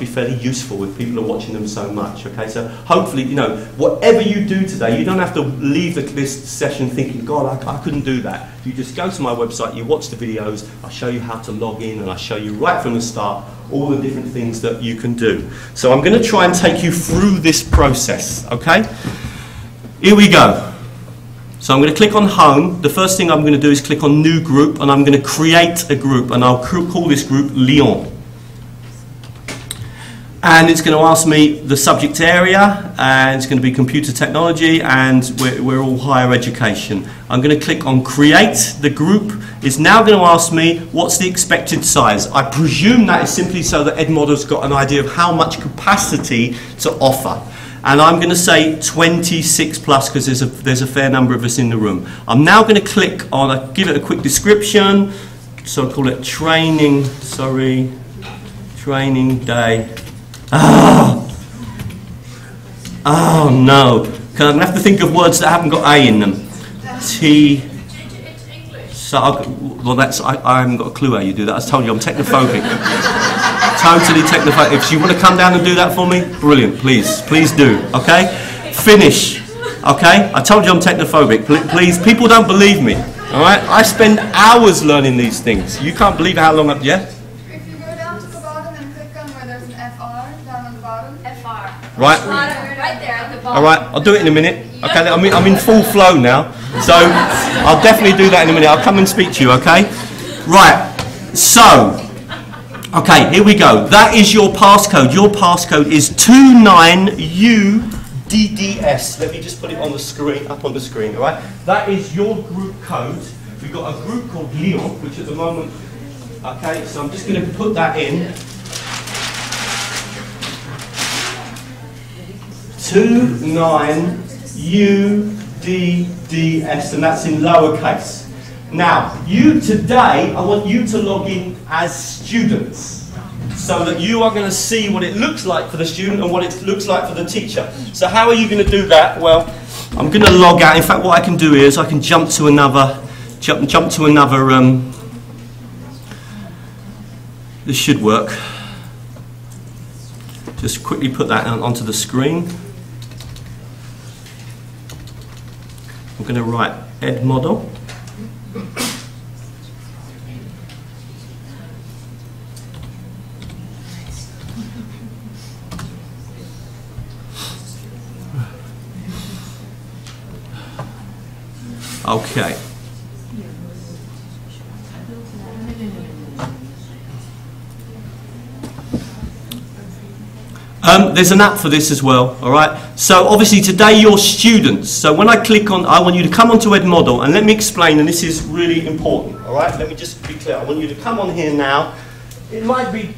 fairly useful if people are watching them so much. Okay, so hopefully, you know, whatever you do today, you don't have to leave this session thinking, God, I couldn't do that. You just go to my website, you watch the videos, I'll show you how to log in, and I'll show you right from the start all the different things that you can do. So I'm going to try and take you through this process. Okay, here we go. So I'm going to click on Home. The first thing I'm going to do is click on New Group, and I'm going to create a group, and I'll call this group Lyon. And it's going to ask me the subject area, and it's going to be computer technology, and we're all higher education. I'm going to click on Create. The group is now going to ask me what's the expected size. I presume that is simply so that Edmodo's got an idea of how much capacity to offer. And I'm going to say 26 plus, because there's a fair number of us in the room. I'm now going to click on, give it a quick description. So I'll call it training day. Oh no. I'm going to have to think of words that haven't got A in them. So well, I haven't got a clue how you do that. I told you I'm technophobic. Totally technophobic. If you want to come down and do that for me, brilliant. Please do. Okay? Finish. Okay? I told you I'm technophobic. Please, people don't believe me. All right? I spend hours learning these things. You can't believe how long I've... Yeah? If you go down to the bottom and click on where there's an FR down on the bottom. FR. Right. Right there at the bottom. All right. I'll do it in a minute. Okay? I'm in full flow now. So I'll definitely do that in a minute. I'll come and speak to you. Okay? Right. So... Okay, here we go. That is your passcode. Your passcode is 29UDDS. Let me just put it on the screen, up on the screen, all right? That is your group code. We've got a group called Lyon, which at the moment, okay, so I'm just going to put that in. 29UDDS, and that's in lowercase. Now, today, I want you to log in as students, so that you are going to see what it looks like for the student and what it looks like for the teacher. So how are you going to do that? Well, I'm going to log out. In fact, what I can do is I can jump to another, this should work. Just quickly put that onto the screen. I'm going to write Edmodo. Okay. There's an app for this as well, all right? So obviously today you're students. So when I click on, I want you to come onto Edmodo, and let me explain, and this is really important, all right? Let me just be clear. I want you to come on here now. It might be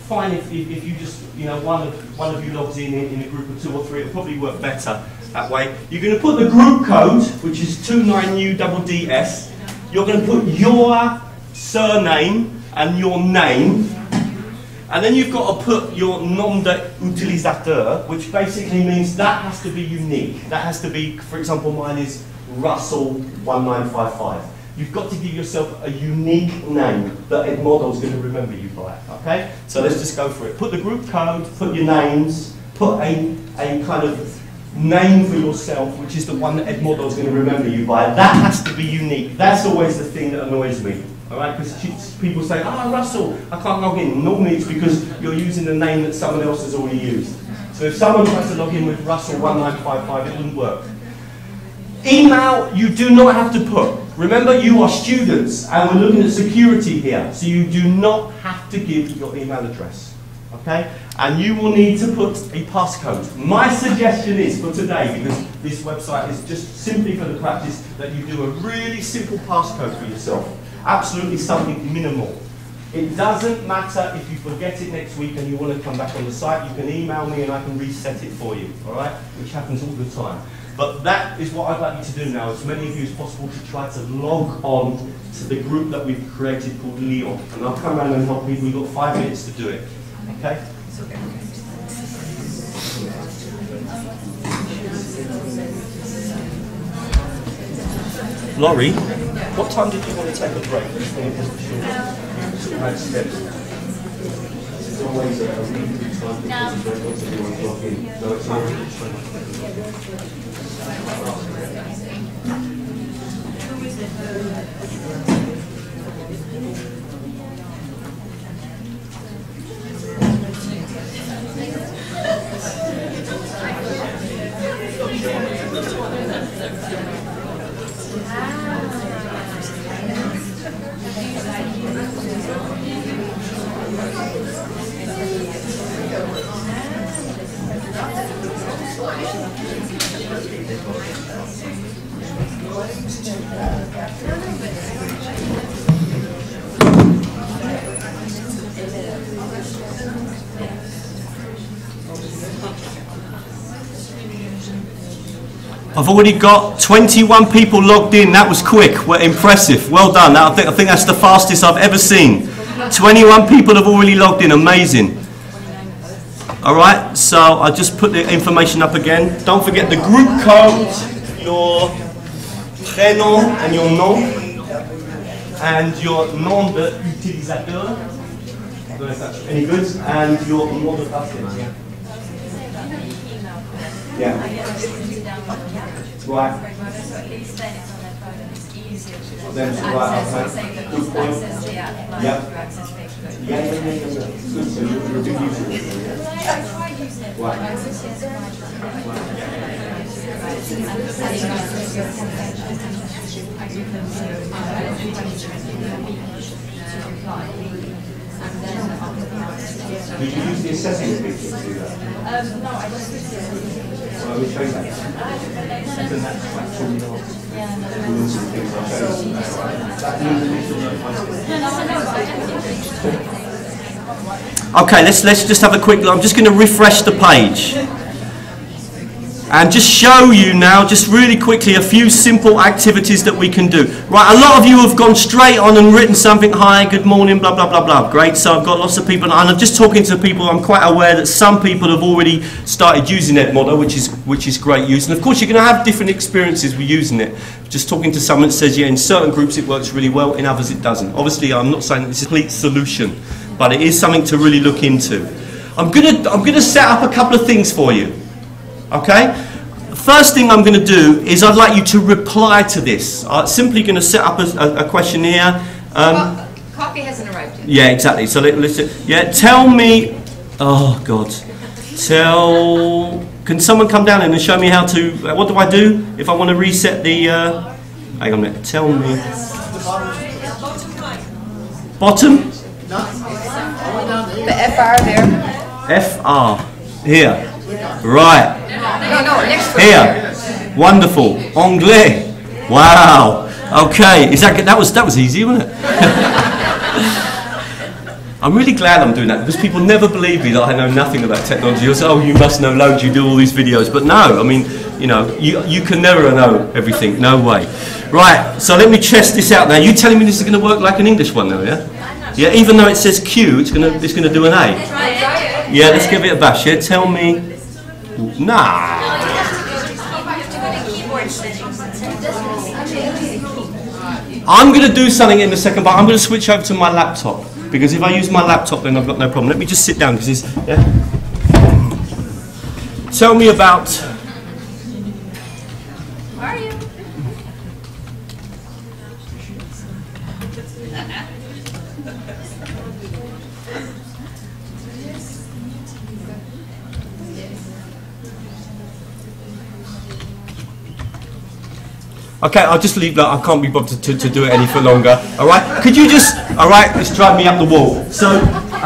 fine if you just, you know, one of you logs in a group of 2 or 3. It'll probably work better that way. You're going to put the group code, which is 29UDDS. You're going to put your surname and your name. And then you've got to put your nom d'utilisateur, which basically means that has to be unique. That has to be, for example, mine is Russell1955. you've got to give yourself a unique name that Edmodo's going to remember you by, okay? So let's just go for it. Put the group code, put your names, put a kind of name for yourself, which is the one that Edmodo's going to remember you by. That has to be unique. That's always the thing that annoys me. Alright, because people say, oh Russell, I can't log in. Normally it's because you're using the name that someone else has already used. So if someone tries to log in with Russell1955, it wouldn't work. Email, you do not have to put. Remember, you are students, and we're looking at security here, so you do not have to give your email address. Okay? And you will need to put a passcode. My suggestion is, for today, because this website is just simply for the practice, that you do a really simple passcode for yourself. Absolutely something minimal. It doesn't matter if you forget it next week and you want to come back on the site, you can email me and I can reset it for you, all right? Which happens all the time. But that is what I'd like you to do now, as many of you as possible, to try to log on to the group that we've created called Lyon. And I'll come around and help people. We've got 5 minutes to do it, okay? Laurie, what time did you want to take a break? It's always a really good time to concentrate once everyone's logged in. So it's I've already got 21 people logged in. That was quick. Well, impressive. Well done. I think that's the fastest I've ever seen. 21 people have already logged in. Amazing. All right. So I'll just put the information up again. Don't forget the group code, your prénom and your nom, and your nom d'utilisateur. I don't know if that's any good. And your nom de passe. Yeah. Right. So at least then it's on their phone and it's easier to Then it's right, okay. Good point. access the app, Yeah. to access Facebook. Yeah. Good. So you're a big user. I tried using it, but I was just Did you use the assessment feature to do that? no, I just used it. Well, we show that. And that's actually not. Okay, let's just have a quick look. I'm just going to refresh the page and just show you now, just really quickly, a few simple activities that we can do. Right, a lot of you have gone straight on and written something, hi, good morning, blah, blah, blah, blah. Great, so I've got lots of people, and I'm just talking to people, I'm quite aware that some people have already started using Edmodo, which is great use. And of course, you're going to have different experiences with using it. Just talking to someone that says, yeah, in certain groups it works really well, in others it doesn't. Obviously, I'm not saying it's a complete solution, but it is something to really look into. I'm gonna set up a couple of things for you, okay? The first thing I'm going to do is I'd like you to reply to this. I'm simply going to set up a questionnaire. Coffee hasn't arrived yet. Yeah, exactly. So tell me. Oh God. Can someone come down and show me how to? What do I do if I want to reset the? Hang on a minute. Tell me. Bottom. The FR there. FR here. Right. No, next one. Here. Wonderful. Anglais. Wow. Okay. That was easy, wasn't it? I'm really glad I'm doing that because people never believe me that I know nothing about technology. They'll say, oh, you must know loads, you do all these videos. But no, I mean, you know, you can never know everything. No way. Right, so let me test this out now. You telling me this is going to work like an English one though, yeah? Yeah, even though it says Q, it's going to do an A. Yeah, let's give it a bash. Yeah, tell me. Nah. I'm going to do something in a second, but I'm going to switch over to my laptop. Because if I use my laptop, then I've got no problem. Let me just sit down, because it's... Yeah? Tell me about... How are you? Okay, I'll just leave that. I can't be bothered to do it any for longer. All right? Could you just... All right, it's drive me up the wall. So,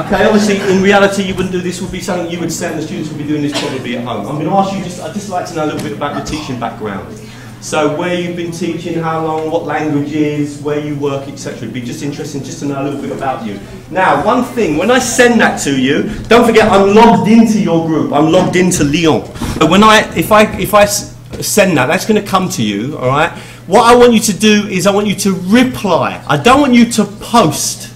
okay, obviously, in reality, you wouldn't do this. Would be something you would set, and the students would be doing this probably at home. I'm going to ask you I'd just like to know a little bit about your teaching background. So, where you've been teaching, how long, what languages, where you work, etc. It'd be just interesting just to know a little bit about you. Now, one thing, when I send that to you, don't forget I'm logged into your group. I'm logged into Lyon. So if I send that, that's going to come to you, all right? What I want you to do is I want you to reply. I don't want you to post.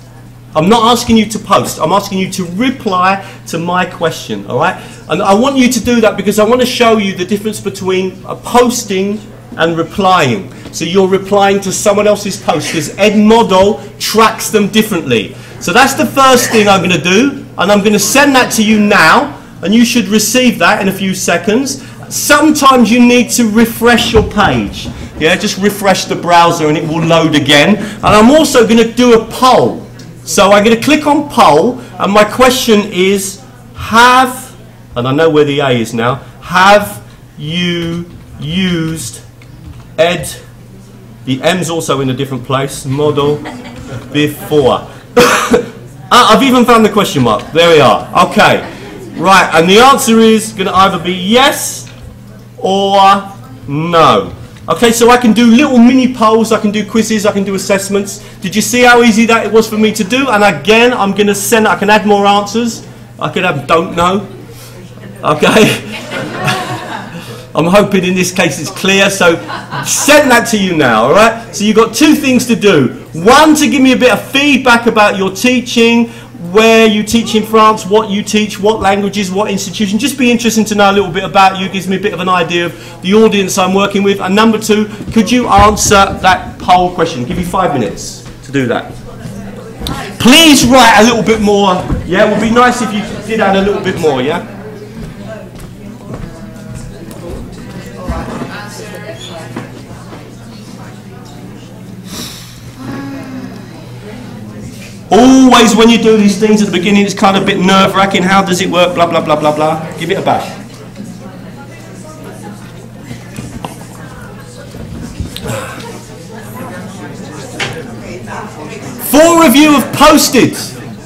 I'm not asking you to post. I'm asking you to reply to my question, all right? And I want you to do that because I want to show you the difference between posting and replying. So you're replying to someone else's post because Edmodo tracks them differently. So that's the first thing I'm going to do, and I'm going to send that to you now, and you should receive that in a few seconds. Sometimes you need to refresh your page. Yeah, just refresh the browser and it will load again. And I'm also going to do a poll. So I'm going to click on poll, and my question is, and I know where the A is now, have you used the M's also in a different place, model, before? I've even found the question mark. There we are. Okay. Right, and the answer is going to either be yes or no. Okay, so I can do little mini polls, I can do quizzes, I can do assessments. Did you see how easy that it was for me to do? And again, I'm going to send, I can add more answers. I could have don't know. Okay. I'm hoping in this case it's clear, so send that to you now, all right? So you've got two things to do. One, to give me a bit of feedback about your teaching, where you teach in France, what you teach, what languages, what institution. Just be interesting to know a little bit about you. Gives me a bit of an idea of the audience I'm working with. And number two, could you answer that poll question? Give you 5 minutes to do that. Please write a little bit more. Yeah, it would be nice if you did add a little bit more, yeah? Always when you do these things at the beginning, it's kind of a bit nerve-wracking. How does it work? Blah, blah, blah, blah, blah. Give it a bash. Four of you have posted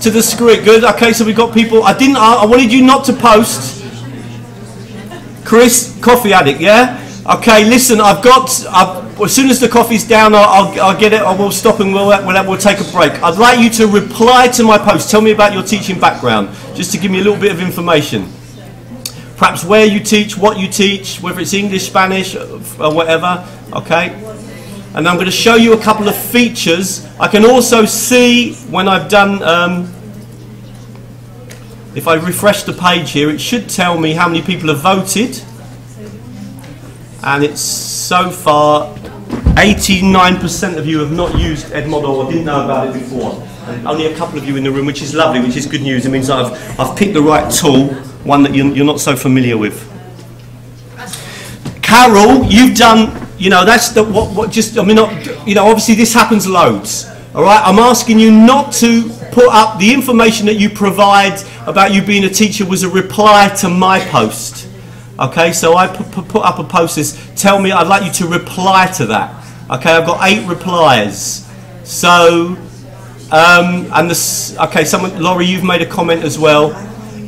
to the script. Good. Okay, so we've got people. I wanted you not to post. Chris, coffee addict, yeah? Okay, listen, as soon as the coffee's down, I'll get it, I will stop and we'll take a break. I'd like you to reply to my post. Tell me about your teaching background, just to give me a little bit of information. Perhaps where you teach, what you teach, whether it's English, Spanish, or whatever, okay? And I'm going to show you a couple of features. I can also see when I've done, if I refresh the page here, it should tell me how many people have voted. And it's so far 89% of you have not used Edmodo or didn't know about it before. And only a couple of you in the room, which is lovely, which is good news. It means I've picked the right tool, one that you're not so familiar with. Carol, you've done, that's the obviously this happens loads. All right, I'm asking you not to put up the information that you provide about you being a teacher was a reply to my post. Okay, so I put up a post that says, tell me, I'd like you to reply to that. Okay, I've got 8 replies. So, Laurie, you've made a comment as well.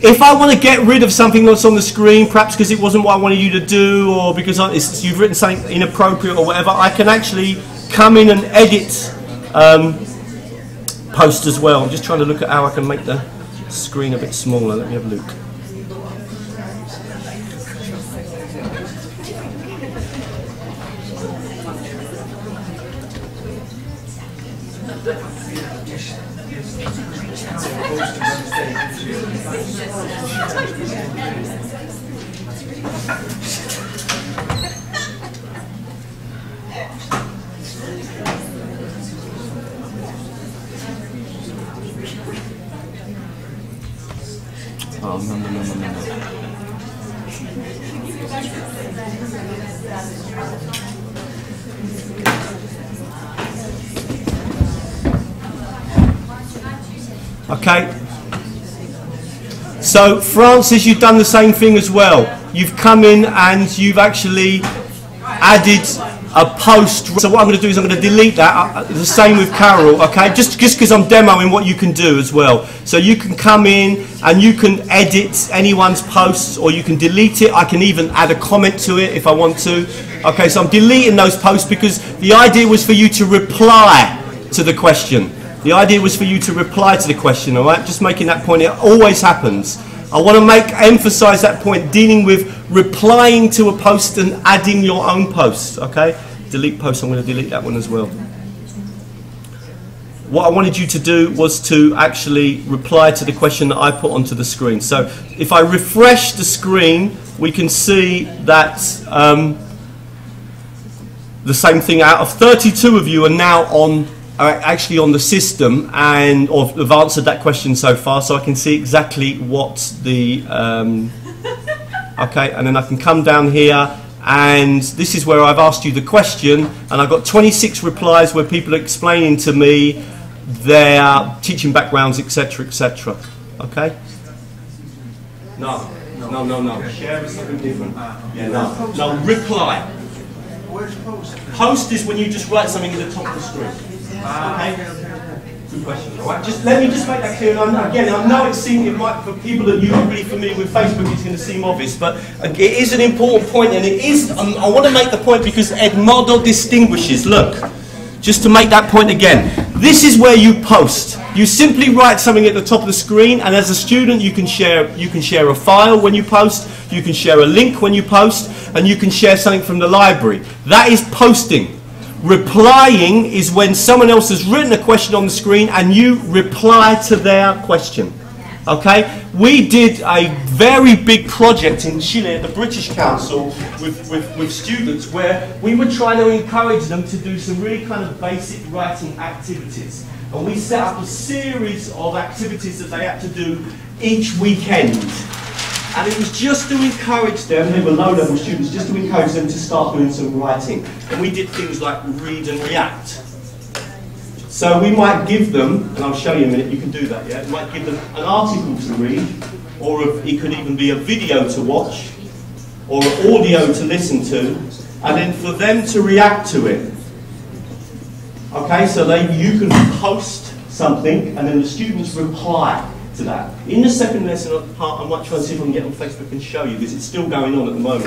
If I want to get rid of something that's on the screen, perhaps because it wasn't what I wanted you to do, or because you've written something inappropriate or whatever, I can actually come in and edit post as well. I'm just trying to look at how I can make the screen a bit smaller. Let me have a look. Okay. So Francis, you've done the same thing as well. You've come in and you've actually added a post. So what I'm going to do is I'm going to delete that. The same with Carol, okay? Just because I'm demoing what you can do as well. So you can come in and you can edit anyone's posts, or you can delete it. I can even add a comment to it if I want to. Okay, so I'm deleting those posts because the idea was for you to reply to the question. The idea was for you to reply to the question, all right? Just making that point. It always happens. I want to emphasize that point, dealing with replying to a post and adding your own posts, okay? Delete post, I'm going to delete that one as well. What I wanted you to do was to actually reply to the question that I put onto the screen. So if I refresh the screen, we can see that the same thing. Out of 32 of you are now actually on the system and or have answered that question so far, so I can see exactly what the okay, and then I can come down here, and this is where I've asked you the question, and I've got 26 replies where people are explaining to me their teaching backgrounds, etc., etc. Okay? No. Share is something different. Yeah, no. Reply. Where's post? Post is when you just write something at the top of the screen. Okay? Good question. All right, let me just make that clear. And again, I know it might, for people that you're really familiar with Facebook, it's going to seem obvious, but it is an important point, and it is. I want to make the point because Edmodo distinguishes. Look, just to make that point again, this is where you post. You simply write something at the top of the screen, and as a student, you can share a file when you post. You can share a link when you post, and you can share something from the library. That is posting. Replying is when someone else has written a question on the screen and you reply to their question. Okay? We did a very big project in Chile at the British Council with students where we were trying to encourage them to do some really kind of basic writing activities. And we set up a series of activities that they had to do each weekend. And it was just to encourage them, they were low-level students, just to encourage them to start doing some writing. And we did things like read and react. So we might give them, and I'll show you in a minute, you can do that, yeah? We might give them an article to read, or it could even be a video to watch, or an audio to listen to, and then for them to react to it. Okay, so you can post something, and then the students reply to that. In the second lesson part, I might try and see if I can get on Facebook and show you, because it's still going on at the moment.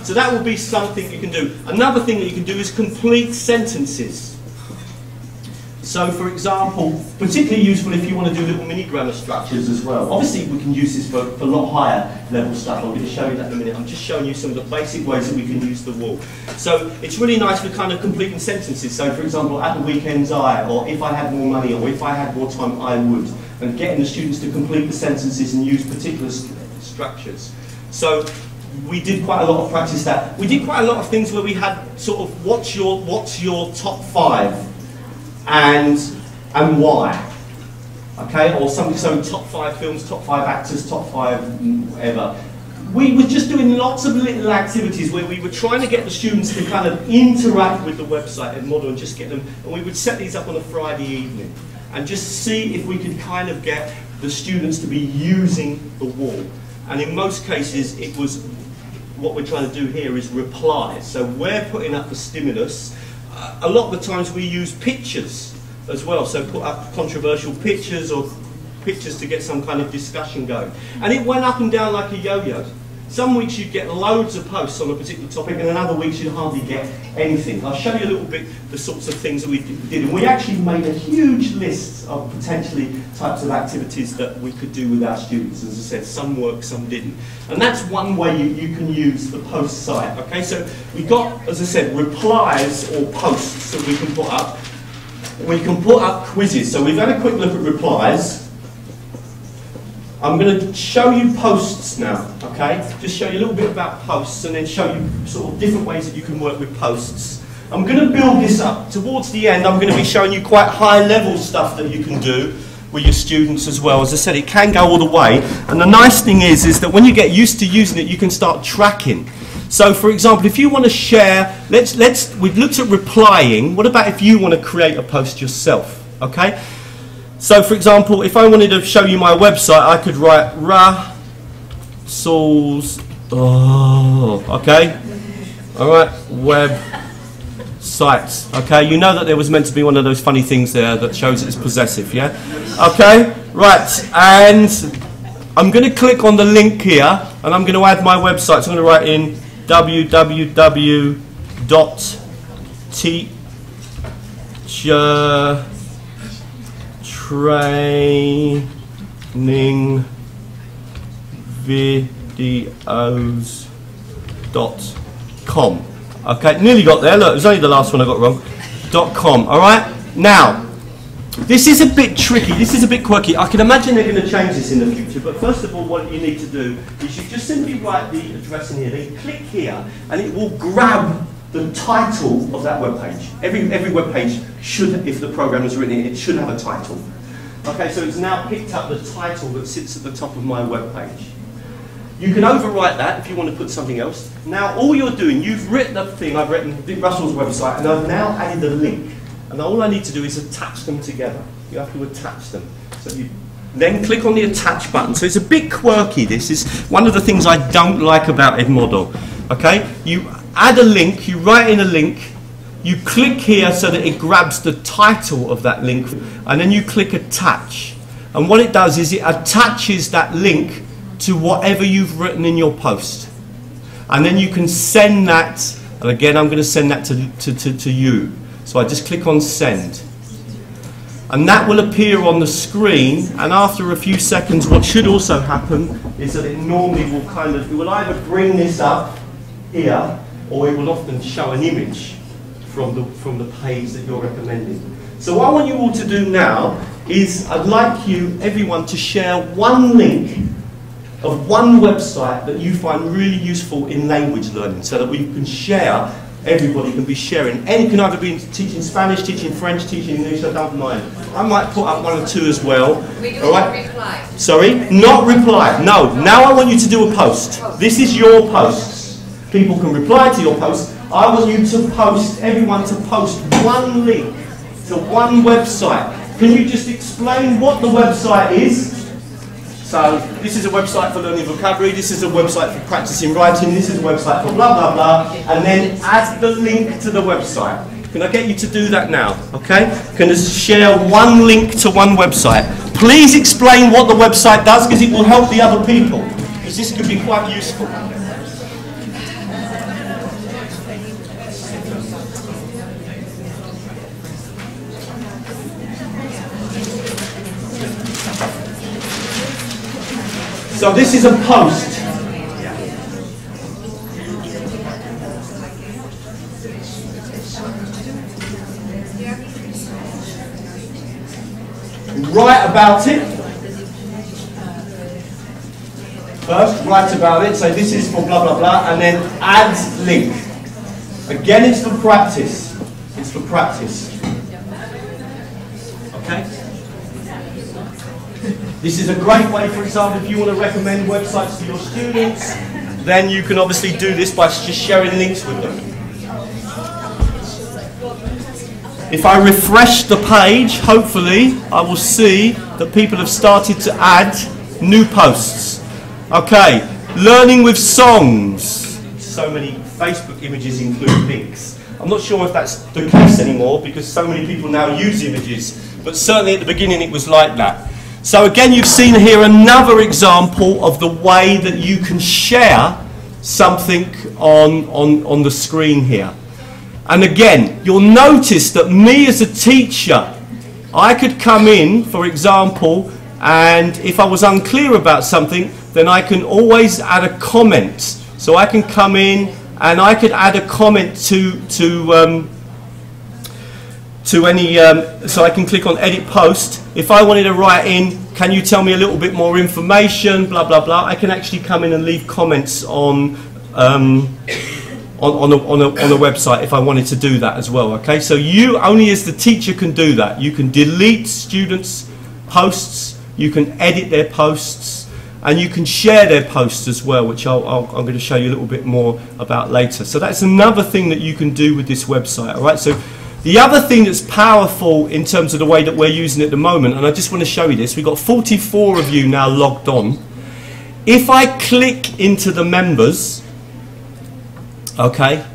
So that will be something you can do. Another thing that you can do is complete sentences. So for example, particularly useful if you want to do little mini grammar structures as well. Obviously we can use this for a lot higher level stuff. I'm going to show you that in a minute. I'm just showing you some of the basic ways that we can use the wall. So it's really nice for kind of completing sentences. So for example, at the weekends or if I had more money, or if I had more time I would. And getting the students to complete the sentences and use particular structures. So we did quite a lot of practice that. We did quite a lot of things where we had sort of what's your top 5 and why. Okay, or something, so top 5 films, top 5 actors, top 5 whatever. We were just doing lots of little activities where we were trying to get the students to kind of interact with the website and model and just get them, and we would set these up on a Friday evening and just see if we could kind of get the students to be using the wall. And in most cases, it was, what we're trying to do here is replies. So we're putting up the stimulus. A lot of the times we use pictures as well, so put up controversial pictures or pictures to get some kind of discussion going. And it went up and down like a yo-yo. Some weeks you'd get loads of posts on a particular topic, and in other weeks you'd hardly get anything. I'll show you a little bit the sorts of things that we did. And we actually made a huge list of potentially types of activities that we could do with our students. As I said, some worked, some didn't. And that's one way you can use the post site. Okay, so we got, as I said, replies or posts that we can put up. We can put up quizzes. So we've had a quick look at replies. I'm going to show you posts now, okay? Just show you a little bit about posts and then show you sort of different ways that you can work with posts. I'm going to build this up. Towards the end, I'm going to be showing you quite high-level stuff that you can do with your students as well. As I said, it can go all the way. And the nice thing is that when you get used to using it, you can start tracking. So for example, if you want to share, we've looked at replying. What about if you want to create a post yourself? Okay. So for example, if I wanted to show you my website, I could write Russell's, okay, all right, websites, okay. You know that there was meant to be one of those funny things there that shows it's possessive, yeah? Okay, right, and I'm going to click on the link here, and I'm going to add my website. So I'm going to write in teachertrainingvideos.com. Okay, nearly got there. Look, it was only the last one I got wrong. .com. All right. Now, this is a bit tricky. This is a bit quirky. I can imagine they're going to change this in the future. But first of all, what you need to do is you just simply write the address in here. Then click here, and it will grab the title of that web page. Every web page should, if the program is written in, it should have a title. Okay, so it's now picked up the title that sits at the top of my web page. You can overwrite that if you want to put something else. Now, all you're doing, you've written the thing, I've written Russell's website, and I've now added a link. And all I need to do is attach them together. You have to attach them. So you then click on the attach button. So it's a bit quirky. This is one of the things I don't like about Edmodo. Okay, you add a link, you write in a link, you click here so that it grabs the title of that link, and then you click attach. And what it does is it attaches that link to whatever you've written in your post. And then you can send that, and again I'm going to send that to you. So I just click on send. And that will appear on the screen, and after a few seconds what should also happen is that it normally will it will either bring this up here, or it will often show an image from the page that you're recommending. So what I want you all to do now is I'd like everyone to share one link of one website that you find really useful in language learning, so that we can share. Everybody can be sharing. Any can either be teaching Spanish, teaching French, teaching English, I don't mind. I might put up one or two as well. We do not reply. Sorry? Not reply. No. Now I want you to do a post. This is your posts. People can reply to your post. I want you to post, everyone to post one link to one website. Can you just explain what the website is? So this is a website for learning vocabulary, this is a website for practicing writing, this is a website for blah blah blah, and then add the link to the website. Can I get you to do that now? Okay? Can you share one link to one website? Please explain what the website does, because it will help the other people, because this could be quite useful. So this is a post. Write about it. First, write about it. So this is for blah blah blah, and then add link. Again, it's for practice. It's for practice. Okay. This is a great way, for example, if you want to recommend websites to your students, then you can obviously do this by just sharing links with them. If I refresh the page, hopefully, I will see that people have started to add new posts. Okay, learning with songs. So many Facebook images include links. I'm not sure if that's the case anymore, because so many people now use images, but certainly at the beginning it was like that. So again, you've seen here another example of the way that you can share something on the screen here. And again, you'll notice that me as a teacher, I could come in, for example, and if I was unclear about something, then I can always add a comment. So I can come in and I could add a comment to any, so I can click on edit post. If I wanted to write in, can you tell me a little bit more information, blah blah blah, I can actually come in and leave comments on a website if I wanted to do that as well. Okay, so you only as the teacher can do that. You can delete students' posts, you can edit their posts, and you can share their posts as well, which I'm going to show you a little bit more about later. So that's another thing that you can do with this website. All right. So the other thing that's powerful in terms of the way that we're using it at the moment, and I just want to show you this, we've got 44 of you now logged on. If I click into the members, okay,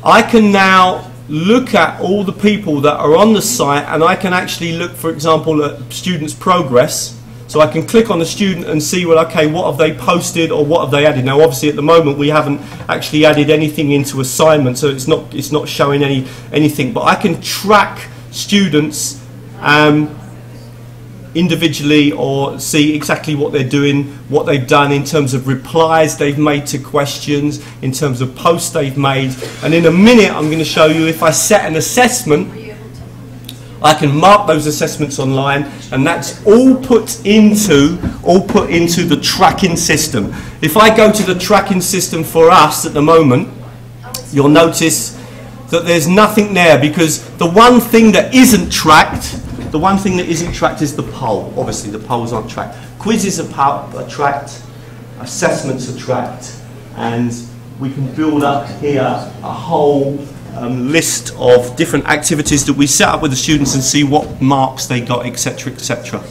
I can now look at all the people that are on the site, and I can actually look, for example, at students' progress. So I can click on the student and see, well, okay, what have they posted or what have they added? Now, obviously, at the moment, we haven't actually added anything into assignment, so it's not showing anything. But I can track students individually, or see exactly what they're doing, what they've done in terms of replies they've made to questions, in terms of posts they've made. And in a minute, I'm going to show you, if I set an assessment, I can mark those assessments online, and that's all put into the tracking system. If I go to the tracking system for us at the moment, you'll notice that there's nothing there, because the one thing that isn't tracked, is the poll. Obviously, the polls aren't tracked. Quizzes are tracked, assessments are tracked, and we can build up here a whole list of different activities that we set up with the students and see what marks they got, etc., etc.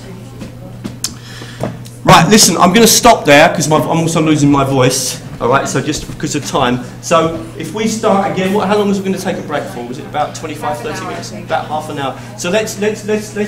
Right, listen, I'm going to stop there because I'm also losing my voice. All right, so just because of time. So if we start again, how long was we going to take a break for? Was it about 25, 30 minutes? About half an hour. So let's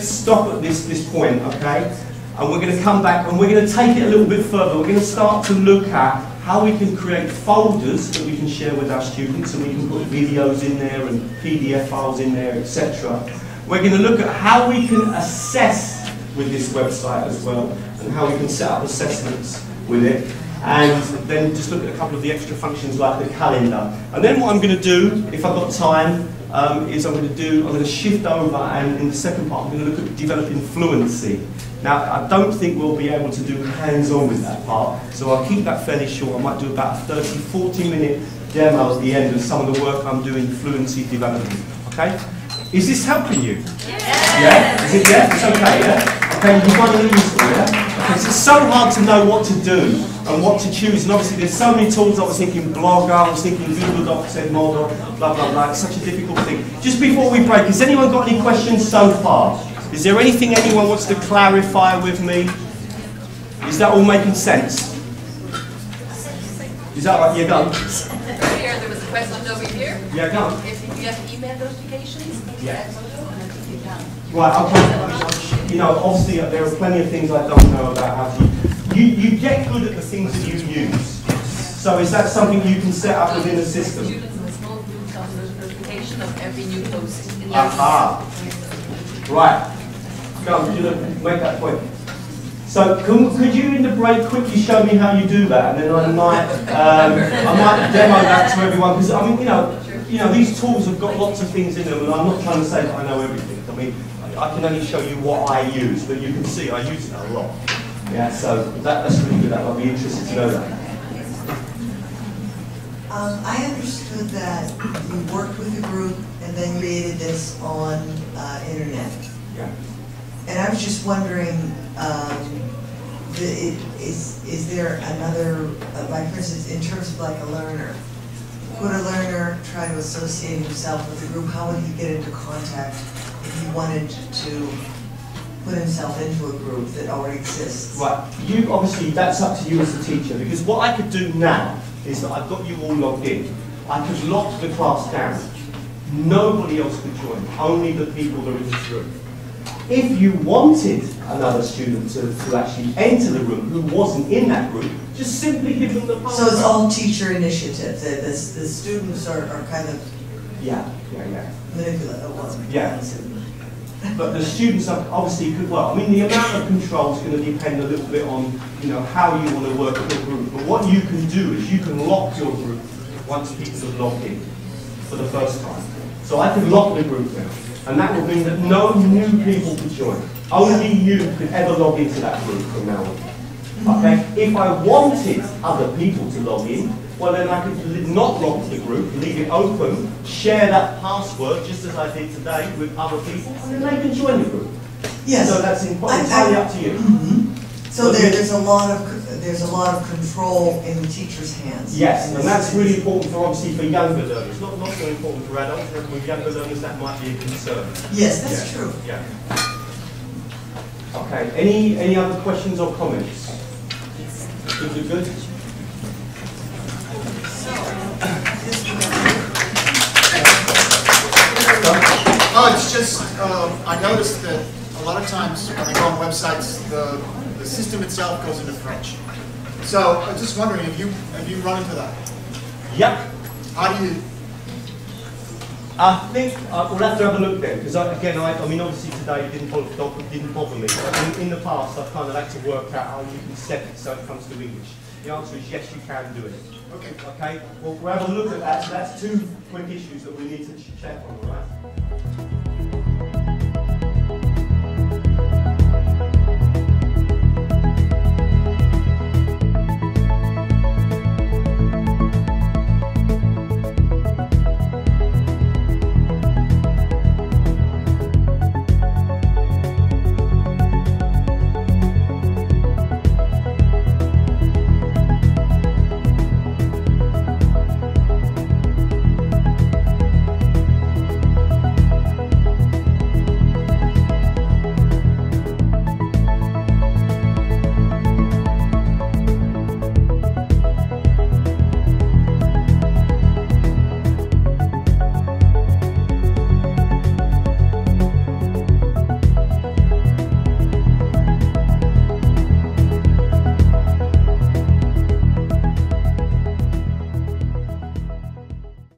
stop at this point, okay? And we're going to come back and we're going to take it a little bit further. We're going to start to look at how we can create folders that we can share with our students, and we can put videos in there and PDF files in there, etc. We're going to look at how we can assess with this website as well, and how we can set up assessments with it. And then just look at a couple of the extra functions like the calendar. And then what I'm going to do, if I've got time, is I'm going to shift over, and in the second part I'm going to look at developing fluency. Now, I don't think we'll be able to do hands-on with that part, so I'll keep that fairly short. I might do about a 30-40 minute demo at the end of some of the work I'm doing fluency development. Okay? Is this helping you? Yeah? Is it, yeah? It's okay, yeah? Okay, you find it useful, yeah? Okay, so it's so hard to know what to do and what to choose, and obviously there's so many tools. I was thinking Blogger, I was thinking Google Docs, Edmodo, blah, blah, blah. It's such a difficult thing. Just before we break, has anyone got any questions so far? Is there anything anyone wants to clarify with me? Is that all making sense? Is that right? Yeah, go. Here, there was a question over here. Yeah, go. If you have email notifications, yeah. And I think you can. Right, okay. You know, obviously there are plenty of things I don't know about how to you get good at the things that you use. So is that something you can set up within the system? Students in a small group got notification of every new post in the Aha. Right. Go on, make that point. So could you in the break quickly show me how you do that, and then I might demo that to everyone, because I mean, you know these tools have got lots of things in them, and I'm not trying to say that I know everything. I mean, I can only show you what I use, but you can see I use it a lot. Yeah, so that's really good. I'd be interested to know that. I understood that you worked with a group and then created this on internet. Yeah. And I was just wondering, is there another, like for instance, in terms of like a learner, could a learner try to associate himself with the group? How would he get into contact if he wanted to put himself into a group that already exists? Right, you obviously, that's up to you as a teacher, because what I could do now is that I've got you all logged in. I could lock the class down. Nobody else could join, only the people that are in this room. If you wanted another student to actually enter the room who wasn't in that group, just simply give them the password. So it's all teacher initiative. The students are kind of manipulative. Yeah. But the students are obviously could. Well, I mean, the amount of control is going to depend a little bit on how you want to work with your group. But what you can do is you can lock your group once people have logged in for the first time. So I can lock the group now. And that will mean that no new people could join. Only you could ever log into that group from now on. Okay? If I wanted other people to log in, well then I could not lock the group, leave it open, share that password just as I did today with other people, and then they can join the group. Yes. So that's entirely up to you. Mm-hmm. So there's a lot of there's a lot of control in the teacher's hands. Yes, and that's really important for obviously for younger learners. Not so important for adults, but with younger learners that might be a concern. Yes, that's true. Yeah. Okay. Any other questions or comments? Good. Oh, it's just, I noticed that a lot of times when I go on websites, the system itself goes into French. So I was just wondering, have you run into that? Yep. How do you? I think we'll have to have a look then, because again, I mean, obviously today didn't bother me. But in the past, I've kind of had to work out how you can set it so it comes to English. The answer is yes, you can do it. Okay. Okay. Well, we'll have a look at that. So that's two quick issues that we need to check on, all right?